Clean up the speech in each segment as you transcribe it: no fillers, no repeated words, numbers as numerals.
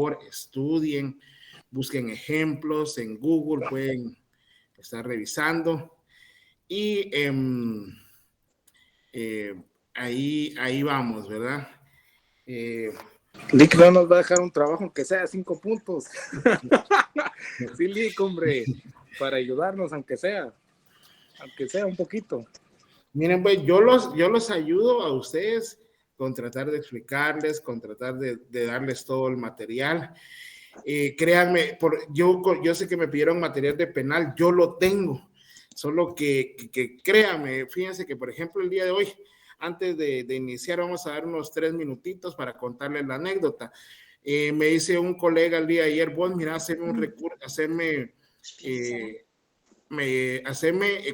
favor, estudien, busquen ejemplos en Google, pueden estar revisando y ahí vamos, ¿verdad? Lick no nos va a dejar un trabajo aunque sea 5 puntos. Sí, Lick, hombre, para ayudarnos aunque sea un poquito. Miren, pues yo los ayudo a ustedes con tratar de explicarles, con tratar de darles todo el material. Créanme, yo sé que me pidieron material de penal, yo lo tengo, solo que créanme, fíjense que por ejemplo el día de hoy, antes de iniciar, vamos a dar unos 3 minutitos para contarles la anécdota. Me dice un colega el día de ayer, vos mira, hacerme un recurso,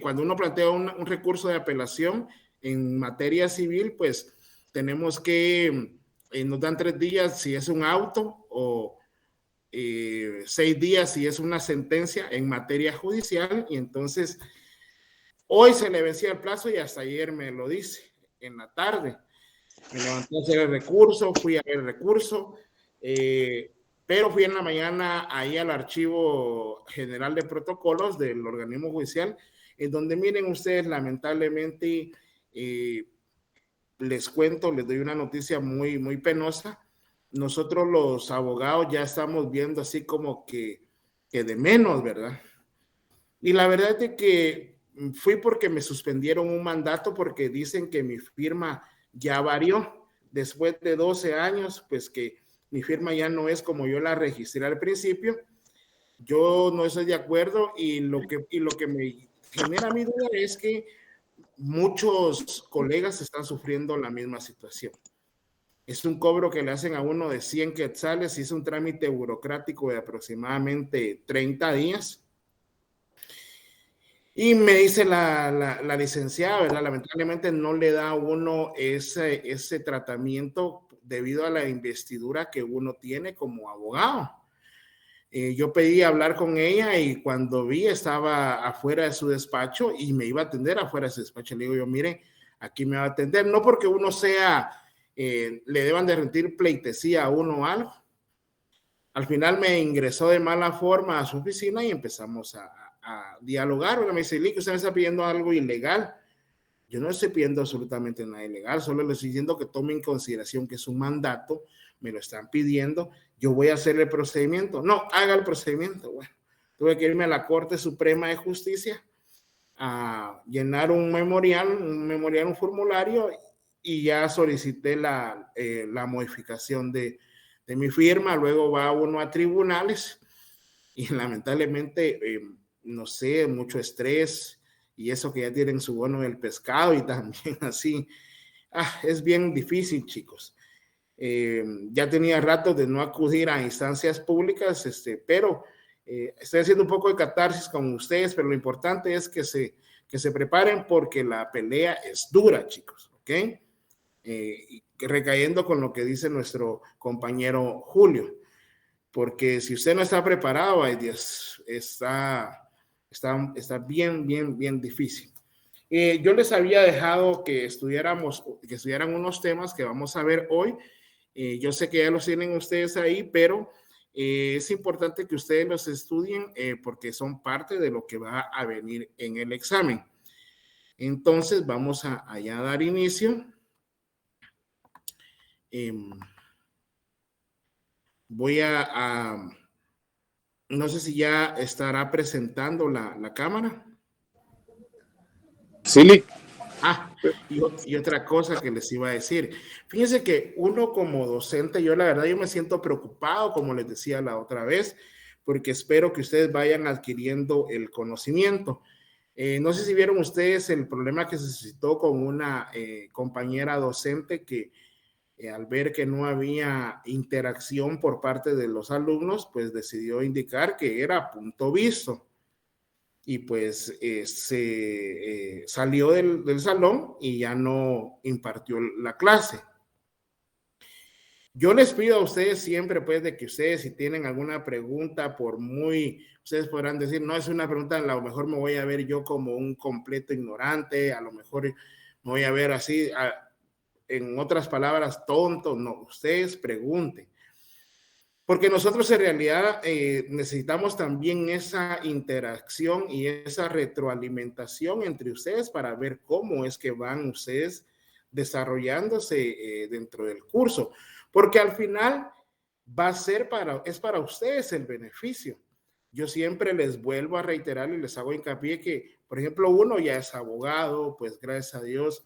cuando uno plantea un recurso de apelación en materia civil, pues tenemos que, nos dan 3 días si es un auto o 6 días si es una sentencia en materia judicial, y entonces hoy se le vencía el plazo y hasta ayer me lo dice en la tarde. Me levanté a hacer el recurso, fui a ver el recurso, pero fui en la mañana ahí al Archivo General de Protocolos del organismo judicial, en donde miren ustedes, lamentablemente, les cuento, les doy una noticia muy, muy penosa. Nosotros los abogados ya estamos viendo así como que de menos, ¿verdad? Y la verdad es que fui porque me suspendieron un mandato porque dicen que mi firma ya varió. Después de 12 años, pues que mi firma ya no es como yo la registré al principio. Yo no estoy de acuerdo y lo que me genera mi duda es que muchos colegas están sufriendo la misma situación. Es un cobro que le hacen a uno de 100 quetzales y es un trámite burocrático de aproximadamente 30 días. Y me dice la licenciada, ¿verdad? Lamentablemente no le da a uno ese tratamiento debido a la investidura que uno tiene como abogado. Yo pedí hablar con ella y cuando vi estaba afuera de su despacho y me iba a atender afuera de su despacho. Le digo yo, mire, aquí me va a atender, no porque uno le deban de rendir pleitesía a uno o algo. Al final me ingresó de mala forma a su oficina y empezamos a dialogar. Me dice, Lick, usted me está pidiendo algo ilegal. Yo no estoy pidiendo absolutamente nada ilegal, solo le estoy diciendo que tome en consideración que es un mandato, me lo están pidiendo, yo voy a hacer el procedimiento. No, haga el procedimiento. Bueno, tuve que irme a la Corte Suprema de Justicia a llenar un formulario, y ya solicité la modificación de mi firma. Luego va uno a tribunales y lamentablemente, no sé, mucho estrés y eso que ya tienen su bono del pescado y también así. Es bien difícil, chicos. Ya tenía rato de no acudir a instancias públicas, pero estoy haciendo un poco de catarsis con ustedes, pero lo importante es que se preparen porque la pelea es dura, chicos, ¿ok? Recayendo con lo que dice nuestro compañero Julio, porque si usted no está preparado, ay Dios, está bien, bien, bien difícil. Yo les había dejado que estudiaran unos temas que vamos a ver hoy. Yo sé que ya los tienen ustedes ahí, pero es importante que ustedes los estudien porque son parte de lo que va a venir en el examen. Entonces, vamos a dar inicio. Voy no sé si ya estará presentando la cámara. Sí. Y otra cosa que les iba a decir. Fíjense que uno como docente, yo la verdad, yo me siento preocupado, como les decía la otra vez, porque espero que ustedes vayan adquiriendo el conocimiento. No sé si vieron ustedes el problema que se suscitó con una compañera docente que al ver que no había interacción por parte de los alumnos, pues decidió indicar que era punto visto. Y pues se salió del salón y ya no impartió la clase. Yo les pido a ustedes siempre, pues, de que ustedes, si tienen alguna pregunta, ustedes podrán decir, no es una pregunta, a lo mejor me voy a ver yo como un completo ignorante, a lo mejor me voy a ver así, en otras palabras, tonto. No, ustedes pregunten. Porque nosotros en realidad necesitamos también esa interacción y esa retroalimentación entre ustedes para ver cómo es que van ustedes desarrollándose dentro del curso. Porque al final va a ser es para ustedes el beneficio. Yo siempre les vuelvo a reiterar y les hago hincapié que, por ejemplo, uno ya es abogado, pues gracias a Dios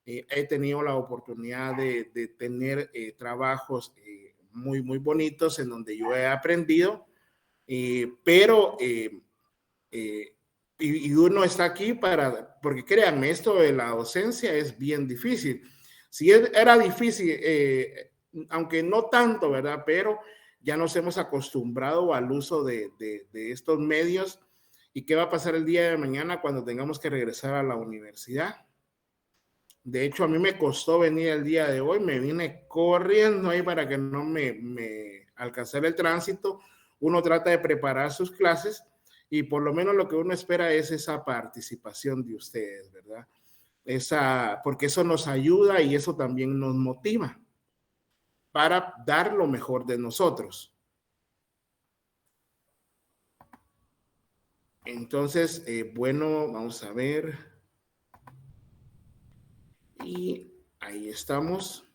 he tenido la oportunidad de tener trabajos muy, muy bonitos en donde yo he aprendido, pero y uno está aquí porque créanme, esto de la docencia es bien difícil. Si era difícil, aunque no tanto, ¿verdad? Pero ya nos hemos acostumbrado al uso de estos medios. ¿Y qué va a pasar el día de mañana cuando tengamos que regresar a la universidad? De hecho, a mí me costó venir el día de hoy, me vine corriendo ahí para que no me alcanzara el tránsito. Uno trata de preparar sus clases y por lo menos lo que uno espera es esa participación de ustedes, ¿verdad? Porque eso nos ayuda y eso también nos motiva para dar lo mejor de nosotros. Entonces, bueno, vamos a ver. Y ahí estamos.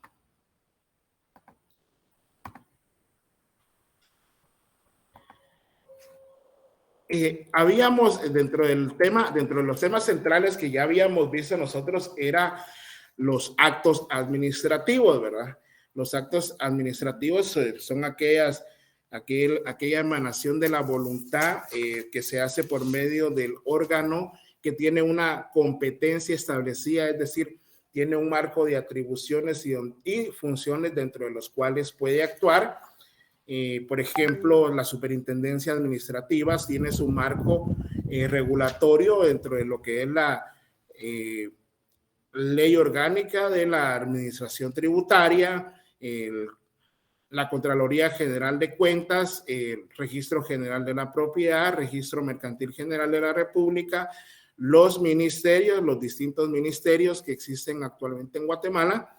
Habíamos dentro de los temas centrales que ya habíamos visto nosotros, era los actos administrativos, ¿verdad? Los actos administrativos son aquella emanación de la voluntad que se hace por medio del órgano que tiene una competencia establecida, es decir, tiene un marco de atribuciones y funciones dentro de los cuales puede actuar. Por ejemplo, la superintendencia administrativa tiene su marco regulatorio dentro de lo que es la ley orgánica de la administración tributaria, la Contraloría General de Cuentas, el Registro General de la Propiedad, Registro Mercantil General de la República, los ministerios, los distintos ministerios que existen actualmente en Guatemala,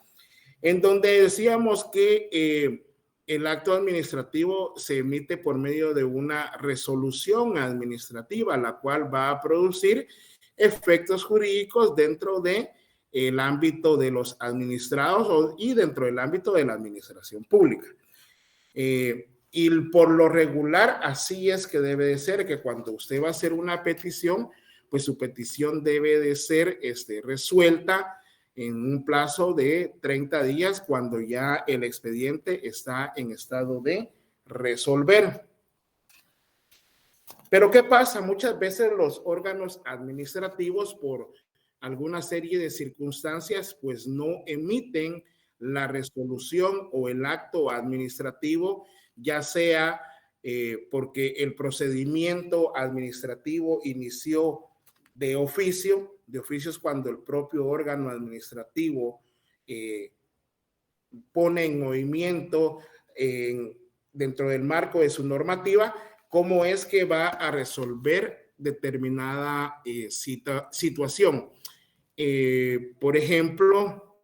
en donde decíamos que el acto administrativo se emite por medio de una resolución administrativa, la cual va a producir efectos jurídicos dentro de el ámbito de los administrados y dentro del ámbito de la administración pública. Y por lo regular, así es que debe de ser, que cuando usted va a hacer una petición, pues su petición debe de ser resuelta en un plazo de 30 días cuando ya el expediente está en estado de resolver. Pero ¿qué pasa? Muchas veces los órganos administrativos, por alguna serie de circunstancias, pues no emiten la resolución o el acto administrativo, ya sea porque el procedimiento administrativo inició de oficio. De oficio es cuando el propio órgano administrativo pone en movimiento dentro del marco de su normativa cómo es que va a resolver determinada situación. Por ejemplo,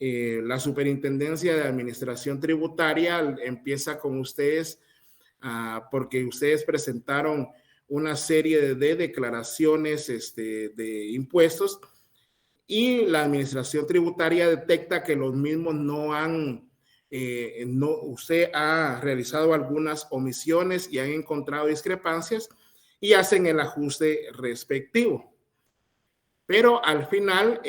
la Superintendencia de Administración Tributaria empieza con ustedes porque ustedes presentaron una serie de declaraciones de impuestos y la Administración Tributaria detecta que los mismos usted ha realizado algunas omisiones y han encontrado discrepancias y hacen el ajuste respectivo. Pero al final,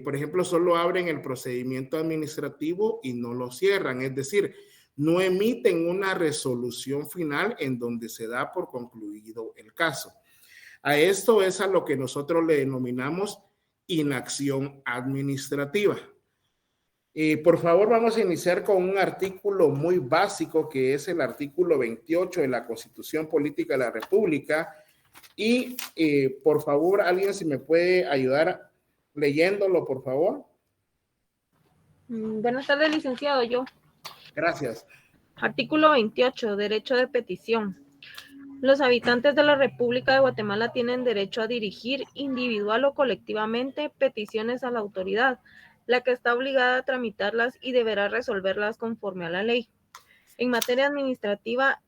por ejemplo, solo abren el procedimiento administrativo y no lo cierran, es decir, no emiten una resolución final en donde se da por concluido el caso. A esto es a lo que nosotros le denominamos inacción administrativa. Por favor, vamos a iniciar con un artículo muy básico que es el artículo 28 de la Constitución Política de la República. Y por favor, alguien si me puede ayudar leyéndolo, por favor. Buenas tardes, licenciado. Yo. Gracias. Artículo 28, derecho de petición. Los habitantes de la República de Guatemala tienen derecho a dirigir individual o colectivamente peticiones a la autoridad, la que está obligada a tramitarlas y deberá resolverlas conforme a la ley. En materia administrativa,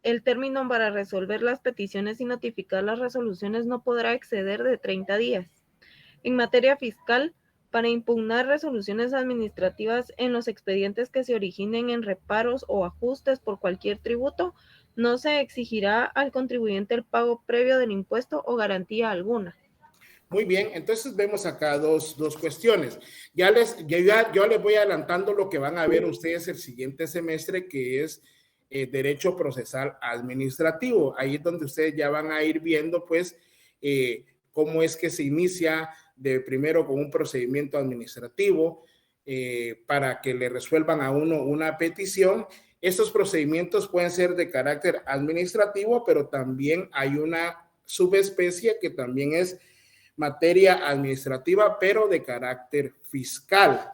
el término para resolver las peticiones y notificar las resoluciones no podrá exceder de 30 días. En materia fiscal, para impugnar resoluciones administrativas en los expedientes que se originen en reparos o ajustes por cualquier tributo, no se exigirá al contribuyente el pago previo del impuesto o garantía alguna. Muy bien, entonces vemos acá dos cuestiones. Yo les voy adelantando lo que van a ver ustedes el siguiente semestre, que es Derecho Procesal Administrativo. Ahí es donde ustedes ya van a ir viendo, pues, cómo es que se inicia de primero con un procedimiento administrativo para que le resuelvan a uno una petición. Estos procedimientos pueden ser de carácter administrativo, pero también hay una subespecie que también es materia administrativa, pero de carácter fiscal.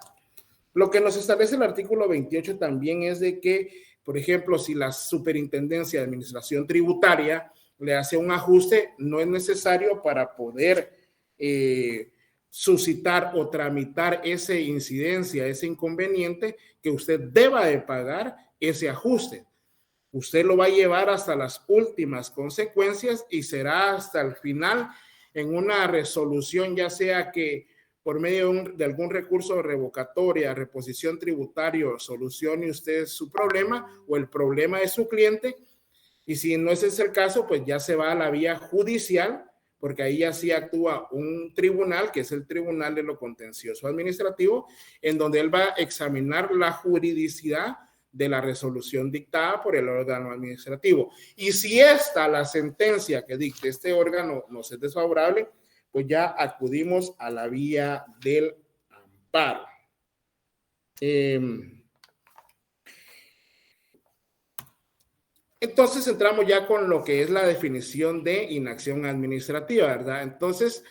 Lo que nos establece el artículo 28 también es de que, por ejemplo, si la Superintendencia de Administración Tributaria le hace un ajuste, no es necesario para poder suscitar o tramitar esa incidencia, ese inconveniente, que usted deba de pagar ese ajuste. Usted lo va a llevar hasta las últimas consecuencias y será hasta el final en una resolución, ya sea que por medio de algún recurso de revocatoria, reposición tributario, solucione usted su problema o el problema de su cliente. Y si no ese es el caso, pues ya se va a la vía judicial, porque ahí ya sí actúa un tribunal, que es el Tribunal de lo Contencioso Administrativo, en donde él va a examinar la juridicidad de la resolución dictada por el órgano administrativo. Y si la sentencia que dicte este órgano nos es desfavorable, pues ya acudimos a la vía del amparo. Entonces entramos ya con lo que es la definición de inacción administrativa, ¿verdad? Entonces,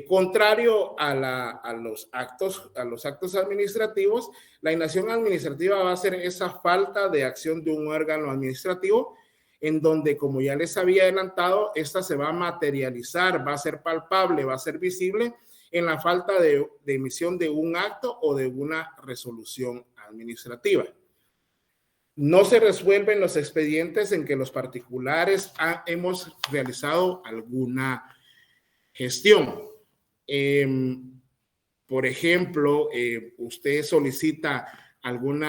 contrario a los actos administrativos, la inacción administrativa va a ser esa falta de acción de un órgano administrativo en donde, como ya les había adelantado, esta se va a materializar, va a ser palpable, va a ser visible en la falta de emisión de un acto o de una resolución administrativa. No se resuelven los expedientes en que los particulares hemos realizado alguna gestión. Por ejemplo, usted solicita algún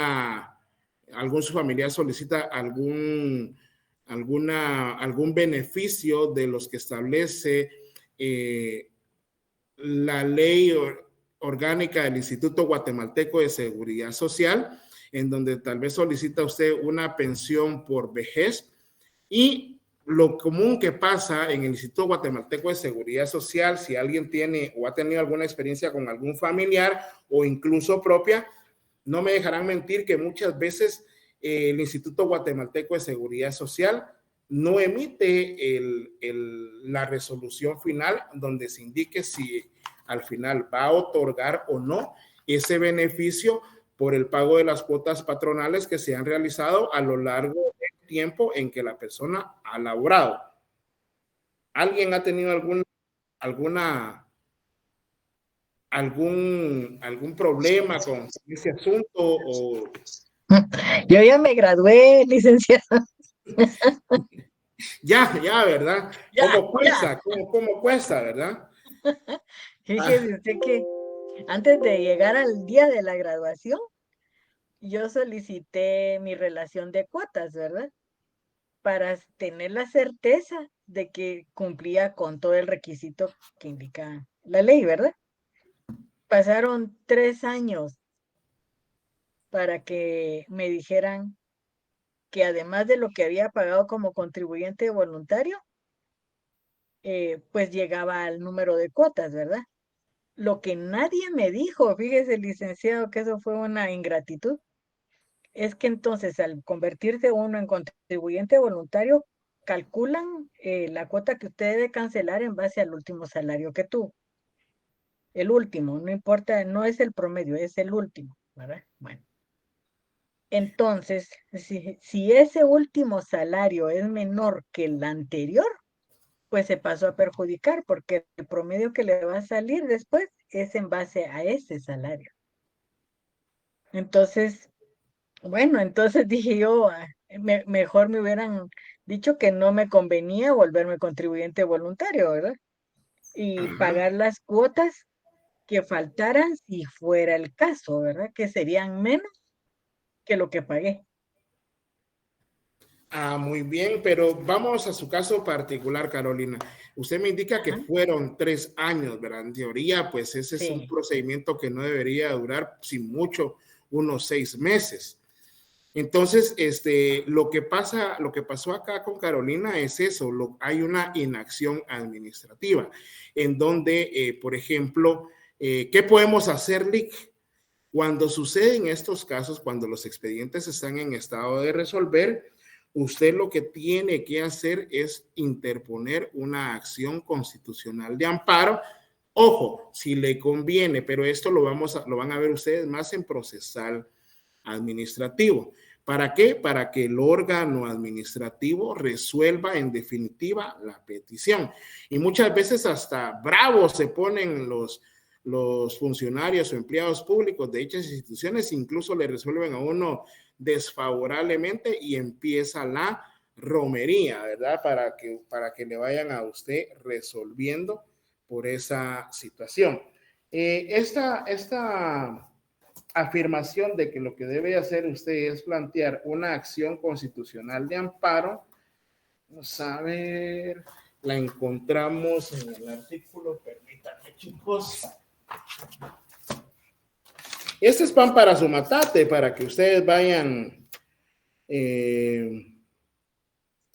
su familiar solicita algún beneficio de los que establece la ley orgánica del Instituto Guatemalteco de Seguridad Social, en donde tal vez solicita usted una pensión por vejez, y lo común que pasa en el Instituto Guatemalteco de Seguridad Social, si alguien tiene o ha tenido alguna experiencia con algún familiar o incluso propia, no me dejarán mentir que muchas veces el Instituto Guatemalteco de Seguridad Social no emite la resolución final donde se indique si al final va a otorgar o no ese beneficio por el pago de las cuotas patronales que se han realizado a lo largo del tiempo en que la persona ha laborado. ¿Alguien ha tenido algún problema con ese asunto? O... Yo ya me gradué, licenciada. Ya, ¿verdad? ¿Cómo cuesta, verdad? Fíjese usted que antes de llegar al día de la graduación, yo solicité mi relación de cuotas, ¿verdad? Para tener la certeza de que cumplía con todo el requisito que indica la ley, ¿verdad? Pasaron 3 años para que me dijeran que además de lo que había pagado como contribuyente voluntario, pues llegaba al número de cuotas, ¿verdad? Lo que nadie me dijo, fíjese, licenciado, que eso fue una ingratitud, es que entonces al convertirse uno en contribuyente voluntario, calculan la cuota que usted debe cancelar en base al último salario que tuvo. El último, no importa, no es el promedio, es el último, ¿verdad? Bueno. Entonces, si ese último salario es menor que el anterior, pues se pasó a perjudicar porque el promedio que le va a salir después es en base a ese salario. Entonces, Bueno, entonces dije yo, mejor me hubieran dicho que no me convenía volverme contribuyente voluntario, ¿verdad? Y Ajá. pagar las cuotas que faltaran si fuera el caso, ¿verdad? Que serían menos que lo que pagué. Ah, muy bien, pero vamos a su caso particular, Carolina. Usted me indica que Ajá, fueron 3 años, ¿verdad? En teoría, pues ese es un sí. procedimiento que no debería durar, sin mucho, unos 6 meses. Entonces, lo que pasó acá con Carolina es eso, hay una inacción administrativa, en donde, por ejemplo, ¿qué podemos hacer, Lick? Cuando suceden estos casos, cuando los expedientes están en estado de resolver, usted lo que tiene que hacer es interponer una acción constitucional de amparo. Ojo, si le conviene, pero esto lo van a ver ustedes más en procesal administrativo. ¿Para qué? Para que el órgano administrativo resuelva en definitiva la petición. Y muchas veces hasta bravos se ponen los funcionarios o empleados públicos de dichas instituciones, incluso le resuelven a uno desfavorablemente y empieza la romería, ¿verdad? Para que le vayan a usted resolviendo por esa situación. Esta afirmación de que lo que debe hacer usted es plantear una acción constitucional de amparo, vamos a ver, la encontramos en el artículo, permítanme chicos. Este es pan para su matate, para que ustedes vayan.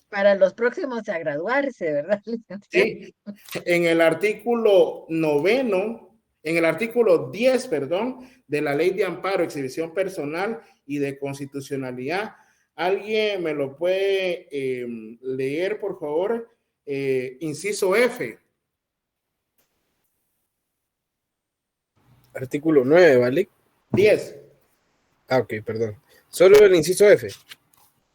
Para los próximos a graduarse, ¿verdad, licenciado? Sí, en el artículo 9, en el artículo 10, perdón, de la Ley de Amparo, Exhibición Personal y de Constitucionalidad. ¿Alguien me lo puede leer, por favor? Inciso F. Artículo 9, ¿vale? 10. Ah, ok, perdón. Solo el inciso F.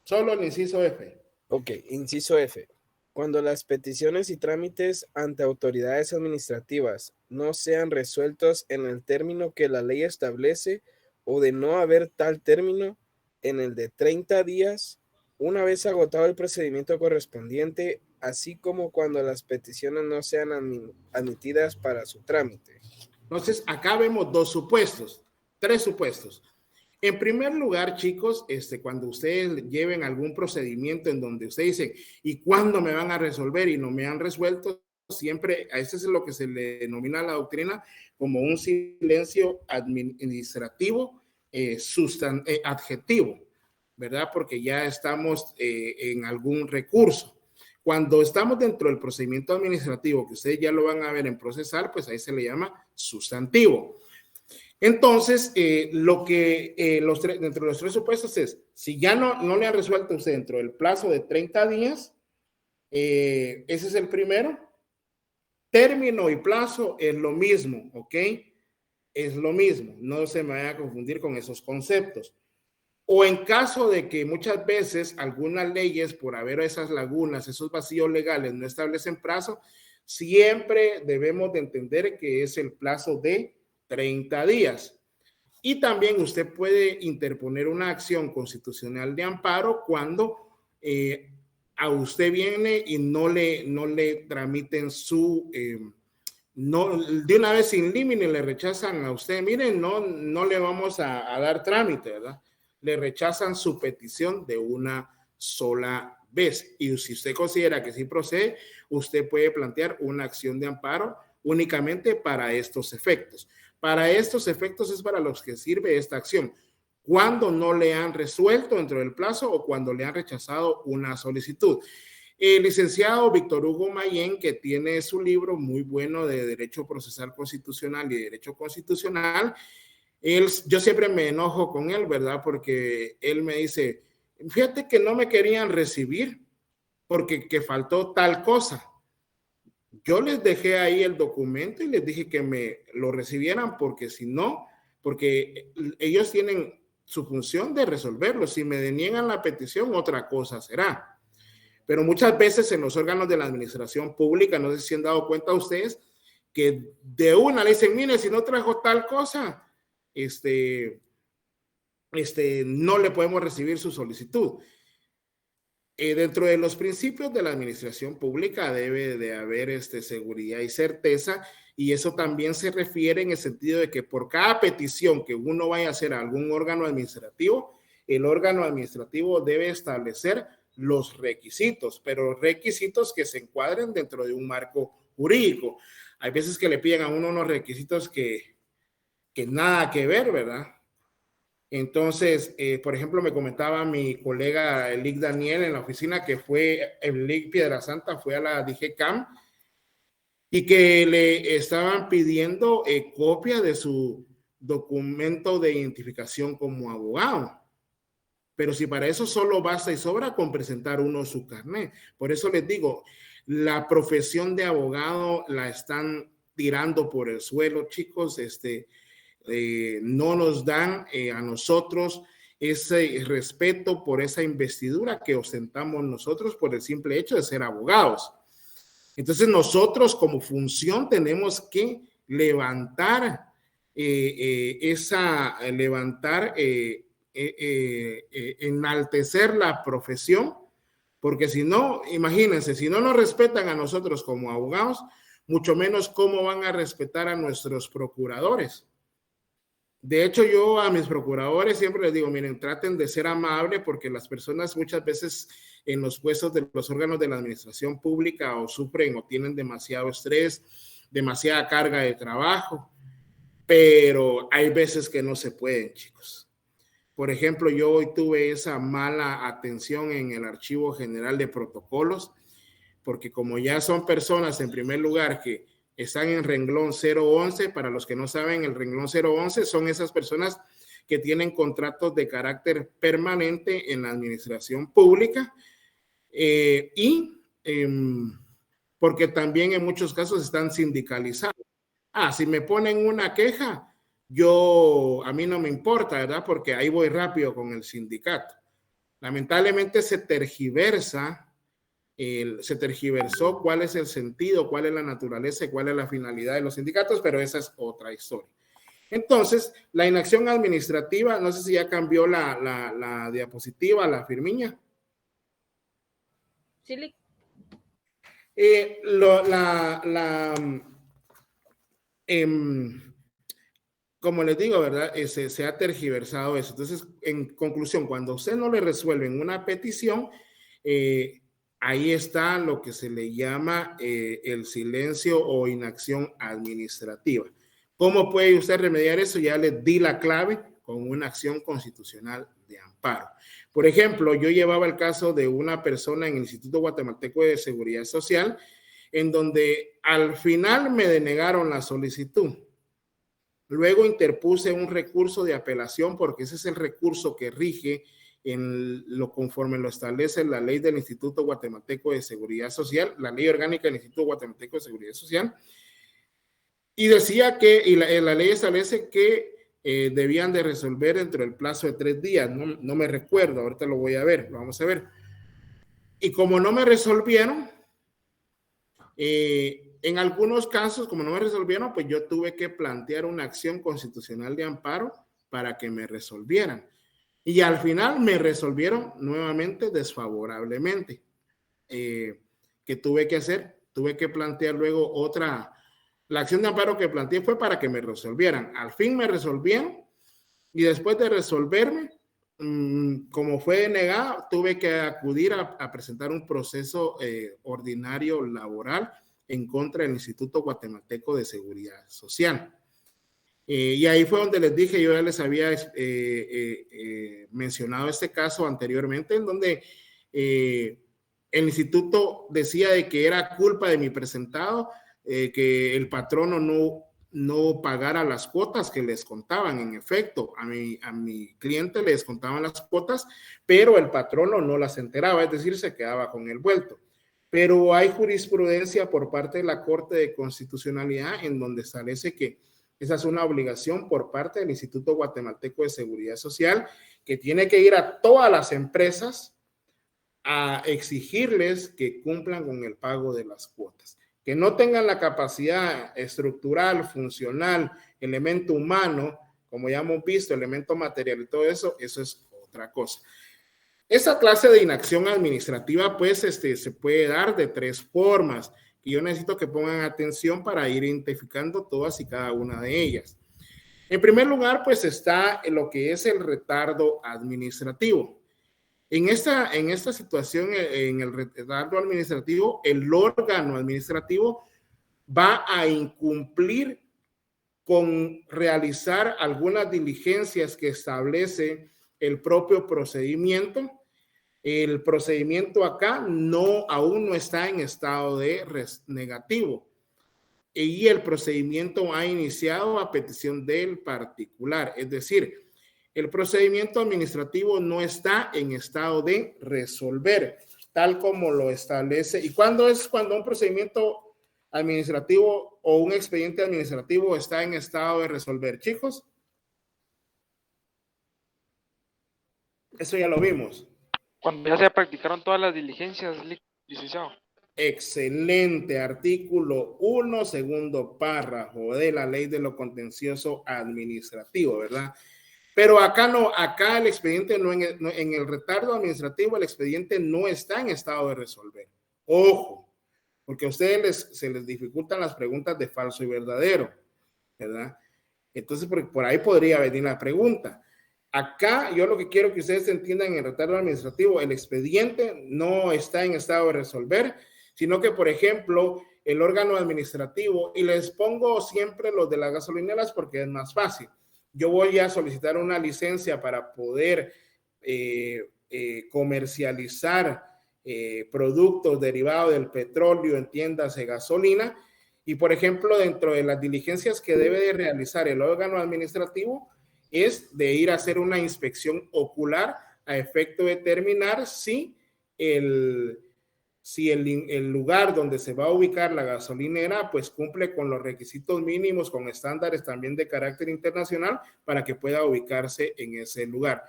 Solo el inciso F. Ok, inciso F. Cuando las peticiones y trámites ante autoridades administrativas no sean resueltos en el término que la ley establece o de no haber tal término, en el de 30 días, una vez agotado el procedimiento correspondiente, así como cuando las peticiones no sean admitidas para su trámite. Entonces, acá vemos tres supuestos. En primer lugar, chicos, cuando ustedes lleven algún procedimiento en donde ustedes dicen, ¿y cuándo me van a resolver? Y no me han resuelto, siempre, a eso es lo que se le denomina a la doctrina como un silencio administrativo adjetivo, ¿verdad? Porque ya estamos en algún recurso. Cuando estamos dentro del procedimiento administrativo, que ustedes ya lo van a ver en procesal, pues ahí se le llama sustantivo. Entonces, dentro de los tres supuestos es, si ya no le han resuelto a usted dentro del plazo de 30 días, ese es el primero. Término y plazo es lo mismo, ¿ok? Es lo mismo, no se me vaya a confundir con esos conceptos. O en caso de que muchas veces algunas leyes, por haber esas lagunas, esos vacíos legales, no establecen plazo, siempre debemos de entender que es el plazo de 30 días. Y también usted puede interponer una acción constitucional de amparo cuando a usted viene y no le tramiten no, de una vez sin límite le rechazan a usted, miren, no le vamos a dar trámite, ¿verdad? Le rechazan su petición de una sola vez. Y si usted considera que sí procede, usted puede plantear una acción de amparo únicamente para estos efectos. Para estos efectos es para los que sirve esta acción. Cuando no le han resuelto dentro del plazo o cuando le han rechazado una solicitud. El licenciado Víctor Hugo Mayén, que tiene su libro muy bueno de Derecho Procesal Constitucional y Derecho Constitucional, yo siempre me enojo con él, ¿verdad? Porque él me dice, fíjate que no me querían recibir porque que faltó tal cosa. Yo les dejé ahí el documento y les dije que me lo recibieran porque si no, porque ellos tienen su función de resolverlo. Si me deniegan la petición, otra cosa será. Pero muchas veces en los órganos de la administración pública, no sé si han dado cuenta ustedes, que de una le dicen, mire, si no trajo tal cosa, no le podemos recibir su solicitud. Dentro de los principios de la administración pública debe de haber seguridad y certeza, y eso también se refiere en el sentido de que por cada petición que uno vaya a hacer a algún órgano administrativo, el órgano administrativo debe establecer los requisitos, pero requisitos que se encuadren dentro de un marco jurídico. Hay veces que le piden a uno unos requisitos que nada que ver, ¿verdad? Entonces, por ejemplo, me comentaba mi colega Elic Daniel en la oficina que fue, Elic Piedrasanta fue a la DGCAM y que le estaban pidiendo copia de su documento de identificación como abogado. Pero si para eso solo basta y sobra con presentar uno su carnet. Por eso les digo, la profesión de abogado la están tirando por el suelo, chicos. No nos dan a nosotros ese respeto por esa investidura que ostentamos nosotros por el simple hecho de ser abogados. Entonces nosotros como función tenemos que levantar enaltecer la profesión, porque si no, imagínense, si no nos respetan a nosotros como abogados, mucho menos cómo van a respetar a nuestros procuradores. De hecho, yo a mis procuradores siempre les digo, miren, traten de ser amables porque las personas muchas veces en los puestos de los órganos de la administración pública o sufren o tienen demasiado estrés, demasiada carga de trabajo, pero hay veces que no se pueden, chicos. Por ejemplo, yo hoy tuve esa mala atención en el Archivo General de Protocolos, porque como ya son personas en primer lugar que están en renglón 011, para los que no saben, el renglón 011 son esas personas que tienen contratos de carácter permanente en la administración pública porque también en muchos casos están sindicalizados. Si me ponen una queja, a mí no me importa, ¿verdad? Porque ahí voy rápido con el sindicato. Lamentablemente se tergiversó cuál es el sentido, cuál es la naturaleza y cuál es la finalidad de los sindicatos, pero esa es otra historia. Entonces, la inacción administrativa, no sé si ya cambió la diapositiva, la firmiña. Sí. Como les digo, ¿verdad? Se ha tergiversado eso. Entonces, en conclusión, cuando usted no le resuelven una petición, ahí está lo que se le llama el silencio o inacción administrativa. ¿Cómo puede usted remediar eso? Ya les di la clave con una acción constitucional de amparo. Por ejemplo, yo llevaba el caso de una persona en el Instituto Guatemalteco de Seguridad Social, en donde al final me denegaron la solicitud. Luego interpuse un recurso de apelación porque ese es el recurso que rige conforme lo establece la ley del Instituto Guatemalteco de Seguridad Social, la ley orgánica del Instituto Guatemalteco de Seguridad Social, y decía que la ley establece que debían de resolver dentro del plazo de 3 días, no me recuerdo, ahorita lo vamos a ver. Y como no me resolvieron, en algunos casos, como no me resolvieron, pues yo tuve que plantear una acción constitucional de amparo para que me resolvieran. Y al final me resolvieron nuevamente desfavorablemente. ¿Qué tuve que hacer? Tuve que plantear luego la acción de amparo que planteé fue para que me resolvieran. Al fin me resolvieron y después de resolverme, como fue denegada, tuve que acudir a presentar un proceso ordinario laboral en contra del Instituto Guatemalteco de Seguridad Social. Y ahí fue donde les dije, yo ya les había mencionado este caso anteriormente, en donde el instituto decía de que era culpa de mi presentado, que el patrono no pagara las cuotas que les contaban. En efecto, a mi cliente le descontaban las cuotas, pero el patrono no las enteraba, es decir, se quedaba con el vuelto. Pero hay jurisprudencia por parte de la Corte de Constitucionalidad en donde establece que esa es una obligación por parte del Instituto Guatemalteco de Seguridad Social, que tiene que ir a todas las empresas a exigirles que cumplan con el pago de las cuotas. Que no tengan la capacidad estructural, funcional, elemento humano, como ya hemos visto, elemento material y todo eso, eso es otra cosa. Esta clase de inacción administrativa, pues, se puede dar de 3 formas, y yo necesito que pongan atención para ir identificando todas y cada una de ellas. En primer lugar, pues, está lo que es el retardo administrativo. En esta situación, en el retardo administrativo, el órgano administrativo va a incumplir con realizar algunas diligencias que establece el propio procedimiento. El procedimiento acá aún no está en estado de negativo y el procedimiento ha iniciado a petición del particular, es decir, el procedimiento administrativo no está en estado de resolver, tal como lo establece. ¿Y cuándo es cuando un procedimiento administrativo o un expediente administrativo está en estado de resolver, chicos? Eso ya lo vimos. Cuando ya se practicaron todas las diligencias, licenciado. Excelente. Artículo 1, segundo párrafo de la Ley de lo Contencioso Administrativo, ¿verdad? Pero acá no, acá el expediente en el retardo administrativo, el expediente no está en estado de resolver. Ojo, porque a ustedes se les dificultan las preguntas de falso y verdadero, ¿verdad? Entonces, por ahí podría venir la pregunta. Acá yo lo que quiero que ustedes entiendan en el retardo administrativo, el expediente no está en estado de resolver, sino que, por ejemplo, el órgano administrativo, y les pongo siempre los de las gasolineras porque es más fácil. Yo voy a solicitar una licencia para poder comercializar productos derivados del petróleo en tiendas de gasolina, y, por ejemplo, dentro de las diligencias que debe de realizar el órgano administrativo, es de ir a hacer una inspección ocular a efecto de determinar si el lugar donde se va a ubicar la gasolinera pues cumple con los requisitos mínimos, con estándares también de carácter internacional para que pueda ubicarse en ese lugar.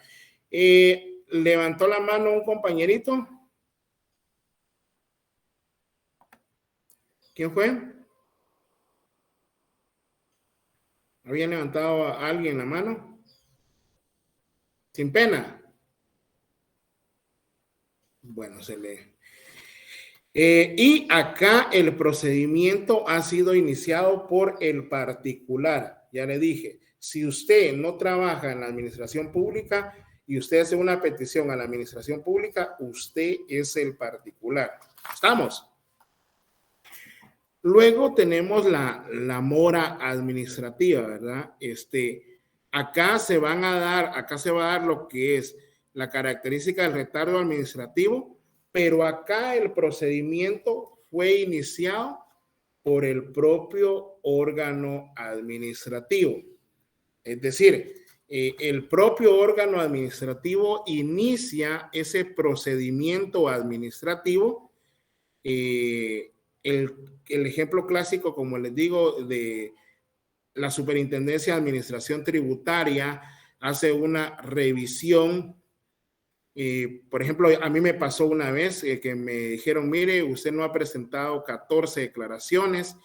Levantó la mano un compañerito. ¿Quién fue? ¿Había levantado a alguien la mano? Sin pena. Bueno, se lee. Y acá el procedimiento ha sido iniciado por el particular. Ya le dije, si usted no trabaja en la administración pública y usted hace una petición a la administración pública, usted es el particular. ¿Estamos? Luego tenemos la mora administrativa, ¿verdad? Acá se va a dar lo que es la característica del retardo administrativo, pero acá el procedimiento fue iniciado por el propio órgano administrativo. Es decir, el propio órgano administrativo inicia ese procedimiento administrativo. El ejemplo clásico, como les digo, de la Superintendencia de Administración Tributaria hace una revisión. Por ejemplo, a mí me pasó una vez que me dijeron, mire, usted no ha presentado 14 declaraciones,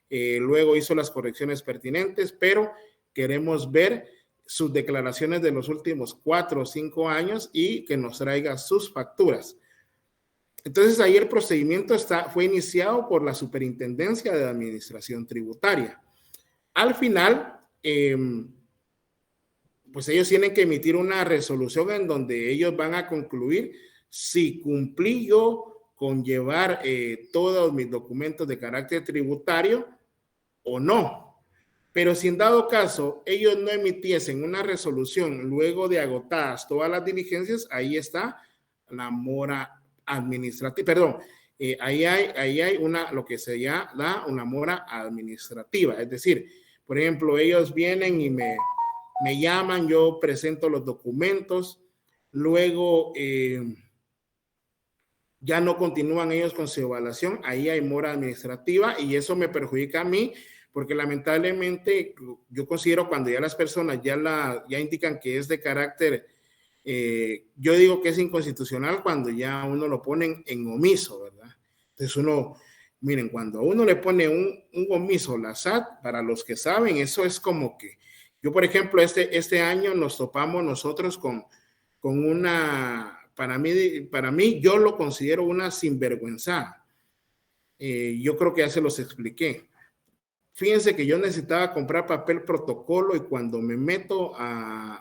luego hizo las correcciones pertinentes, pero queremos ver sus declaraciones de los últimos 4 o 5 años y que nos traiga sus facturas. Entonces ahí el procedimiento fue iniciado por la Superintendencia de Administración Tributaria. Al final, pues ellos tienen que emitir una resolución en donde ellos van a concluir si cumplí yo con llevar todos mis documentos de carácter tributario o no. Pero si en dado caso ellos no emitiesen una resolución luego de agotadas todas las diligencias, ahí está la mora administrativa, perdón, ahí hay lo que se llama una mora administrativa, es decir, por ejemplo, ellos vienen y me llaman, yo presento los documentos, luego ya no continúan ellos con su evaluación, ahí hay mora administrativa y eso me perjudica a mí porque lamentablemente yo considero cuando ya las personas ya indican que es de carácter, yo digo que es inconstitucional cuando ya uno lo ponen en omiso, ¿verdad? Entonces miren, cuando uno le pone un omiso la SAT, para los que saben, eso es como que Yo, por ejemplo, este año nos topamos nosotros con una, para mí, yo lo considero una sinvergüenza. Yo creo que ya se los expliqué. Fíjense que yo necesitaba comprar papel protocolo y cuando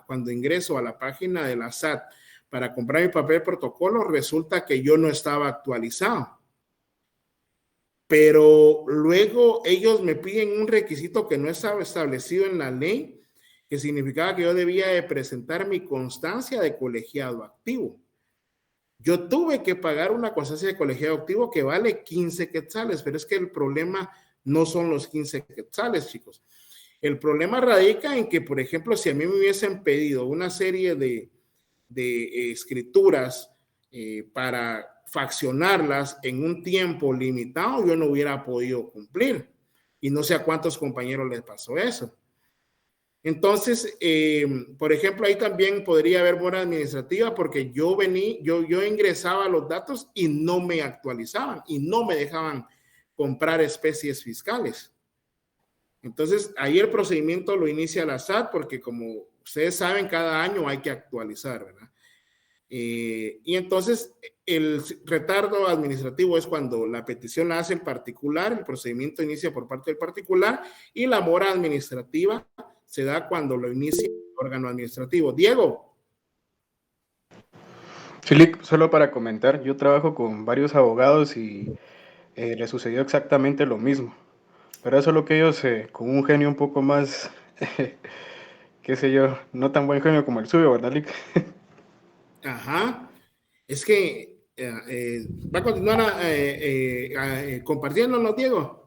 cuando ingreso a la página de la SAT para comprar mi papel protocolo, resulta que yo no estaba actualizado. Pero luego ellos me piden un requisito que no estaba establecido en la ley, que significaba que yo debía de presentar mi constancia de colegiado activo. Yo tuve que pagar una constancia de colegiado activo que vale 15 quetzales, pero es que el problema no son los 15 quetzales, chicos. El problema radica en que, por ejemplo, si a mí me hubiesen pedido una serie de escrituras para faccionarlas en un tiempo limitado, yo no hubiera podido cumplir. Y no sé a cuántos compañeros les pasó eso. Entonces, por ejemplo, ahí también podría haber mora administrativa porque yo ingresaba los datos y no me actualizaban y no me dejaban comprar especies fiscales. Entonces, ahí el procedimiento lo inicia la SAT porque como ustedes saben, cada año hay que actualizar, ¿verdad? Y entonces, el retardo administrativo es cuando la petición la hace el particular, el procedimiento inicia por parte del particular y la mora administrativa se da cuando lo inicia el órgano administrativo. Diego. Sí, solo para comentar, yo trabajo con varios abogados y le sucedió exactamente lo mismo. Pero eso es lo que ellos, con un genio un poco más, qué sé yo, no tan buen genio como el suyo, ¿verdad, Lick? Ajá. Es que va a continuar compartiéndonos, Diego.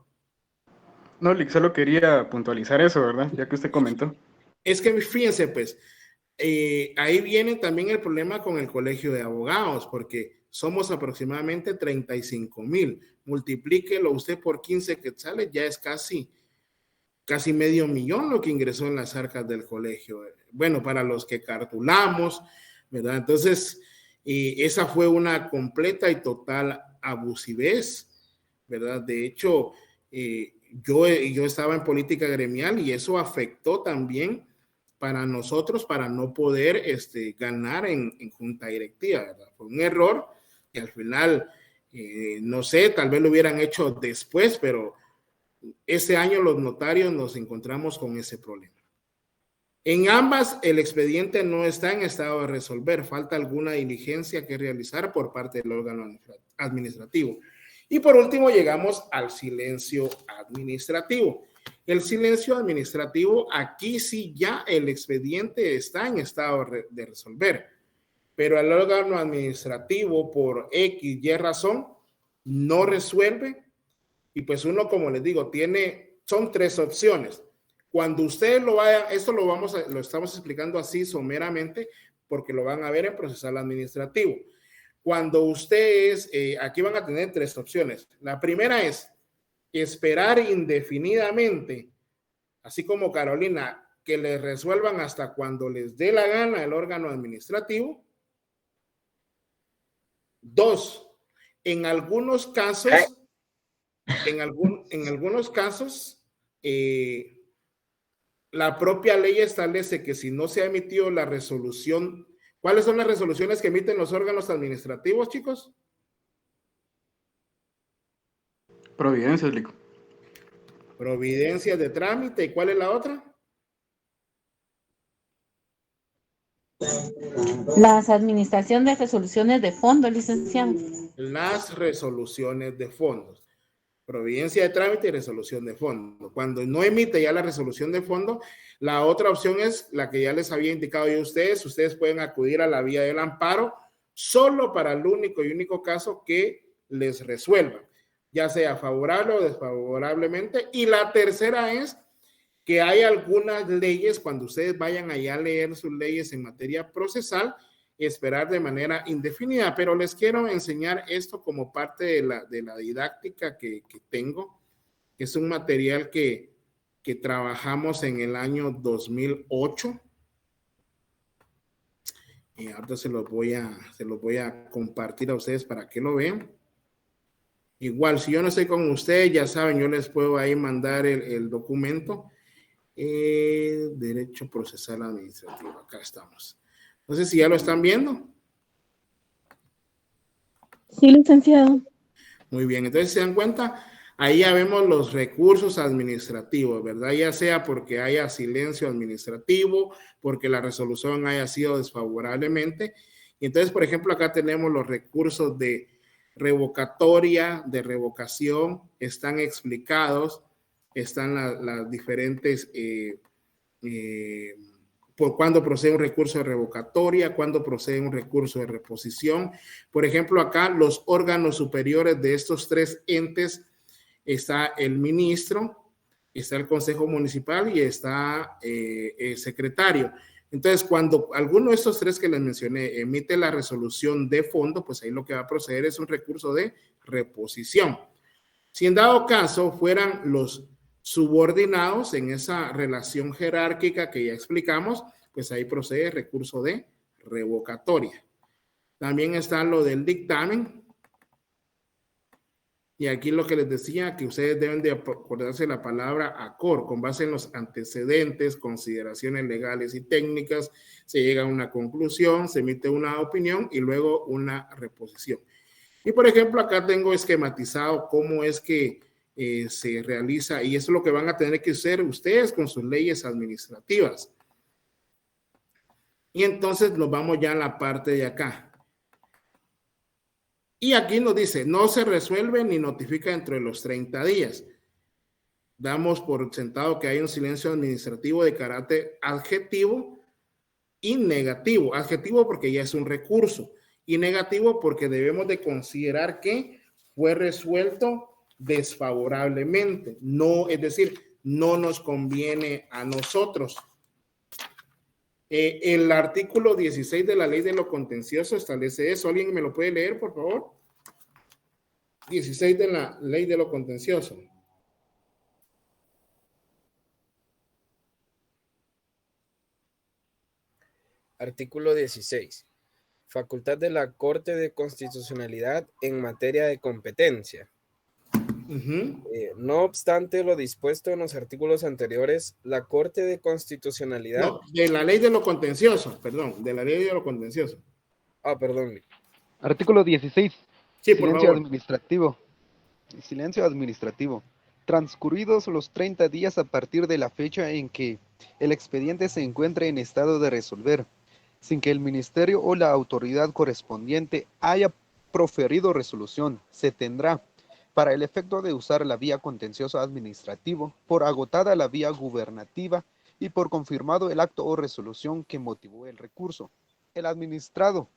No, Lick, solo quería puntualizar eso, ¿verdad? Ya que usted comentó. Es que fíjense, pues, ahí viene también el problema con el colegio de abogados, porque somos aproximadamente 35,000. Multiplíquelo usted por 15 quetzales, ya es casi $500,000 lo que ingresó en las arcas del colegio. Bueno, para los que cartulamos, ¿verdad? Entonces, esa fue una completa y total abusivez, ¿verdad? De hecho, yo estaba en política gremial y eso afectó también para nosotros para no poder ganar en junta directiva, ¿verdad? Fue un error y al final, no sé, tal vez lo hubieran hecho después, pero este año los notarios nos encontramos con ese problema. En ambas, el expediente no está en estado de resolver, falta alguna diligencia que realizar por parte del órgano administrativo. Y por último, llegamos al silencio administrativo. El silencio administrativo, aquí sí ya el expediente está en estado de resolver, pero el órgano administrativo por X, Y razón no resuelve y pues uno, como les digo, son 3 opciones. Cuando ustedes lo vayan, esto lo estamos explicando así someramente porque lo van a ver en procesal administrativo. Cuando ustedes, aquí van a tener 3 opciones. La primera es esperar indefinidamente, así como Carolina, que les resuelvan hasta cuando les dé la gana el órgano administrativo. 2, en algunos casos, la propia ley establece que si no se ha emitido la resolución, ¿cuáles son las resoluciones que emiten los órganos administrativos, chicos? Providencias, Lick. Providencias de trámite. ¿Y cuál es la otra? Las administraciones de resoluciones de fondo, licenciado. Las resoluciones de fondos. Providencia de trámite y resolución de fondo. Cuando no emite ya la resolución de fondo, la otra opción es la que ya les había indicado yo a ustedes. Ustedes pueden acudir a la vía del amparo solo para el único y único caso que les resuelvan, ya sea favorable o desfavorablemente. Y la tercera es que hay algunas leyes, cuando ustedes vayan allá a leer sus leyes en materia procesal, esperar de manera indefinida, pero les quiero enseñar esto como parte de la didáctica que tengo, que es un material que trabajamos en el año 2008. Y ahorita se los voy a compartir a ustedes para que lo vean. Igual, si yo no estoy con ustedes, ya saben, yo les puedo ahí mandar el documento. Derecho procesal administrativo. Acá estamos. No sé si ya lo están viendo. Sí, licenciado. Muy bien, entonces se dan cuenta, ahí ya vemos los recursos administrativos, ¿verdad? Ya sea porque haya silencio administrativo, porque la resolución haya sido desfavorablemente. Y entonces, por ejemplo, acá tenemos los recursos de revocatoria, de revocación, están explicados, están las diferentes, por cuándo procede un recurso de revocatoria, cuándo procede un recurso de reposición. Por ejemplo, acá los órganos superiores de estos tres entes está el ministro, está el consejo municipal y está el secretario. Entonces, cuando alguno de estos tres que les mencioné emite la resolución de fondo, pues ahí lo que va a proceder es un recurso de reposición. Si en dado caso fueran los subordinados en esa relación jerárquica que ya explicamos, pues ahí procede recurso de revocatoria. También está lo del dictamen. Y aquí lo que les decía, que ustedes deben de acordarse la palabra acor, con base en los antecedentes, consideraciones legales y técnicas, se llega a una conclusión, se emite una opinión y luego una reposición. Y por ejemplo, acá tengo esquematizado cómo es que se realiza, y eso es lo que van a tener que hacer ustedes con sus leyes administrativas. Y entonces nos vamos ya a la parte de acá. Y aquí nos dice, no se resuelve ni notifica dentro de los 30 días. Damos por sentado que hay un silencio administrativo de carácter adjetivo y negativo. Adjetivo porque ya es un recurso y negativo porque debemos de considerar que fue resuelto desfavorablemente. No, es decir, no nos conviene a nosotros. El artículo 16 de la ley de lo contencioso establece eso. ¿Alguien me lo puede leer, por favor? 16 de la ley de lo contencioso. Artículo 16. Facultad de la Corte de Constitucionalidad en materia de competencia. No obstante lo dispuesto en los artículos anteriores, la Corte de Constitucionalidad... No, de la ley de lo contencioso, perdón, de la ley de lo contencioso. Ah, perdón. Artículo 16. Sí, por silencio favor. administrativo. Silencio administrativo. Transcurridos los 30 días a partir de la fecha en que el expediente se encuentre en estado de resolver, sin que el ministerio o la autoridad correspondiente haya proferido resolución, se tendrá, para el efecto de usar la vía contencioso administrativo, por agotada la vía gubernativa y por confirmado el acto o resolución que motivó el recurso. El administrado,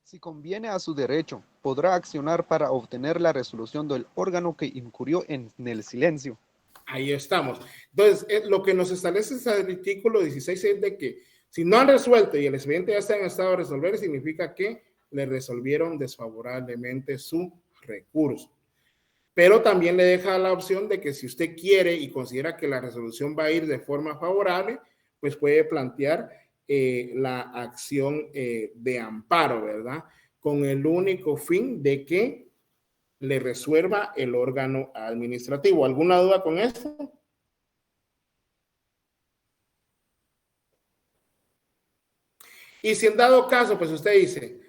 si conviene a su derecho, podrá accionar para obtener la resolución del órgano que incurrió en el silencio. Ahí estamos. Entonces, lo que nos establece ese artículo 16 es de que si no han resuelto y el expediente ya está en estado de resolver, significa que le resolvieron desfavorablemente su recurso. Pero también le deja la opción de que si usted quiere y considera que la resolución va a ir de forma favorable, pues puede plantear la acción de amparo, ¿verdad? Con el único fin de que le resuelva el órgano administrativo. ¿Alguna duda con esto? Y si en dado caso, pues usted dice,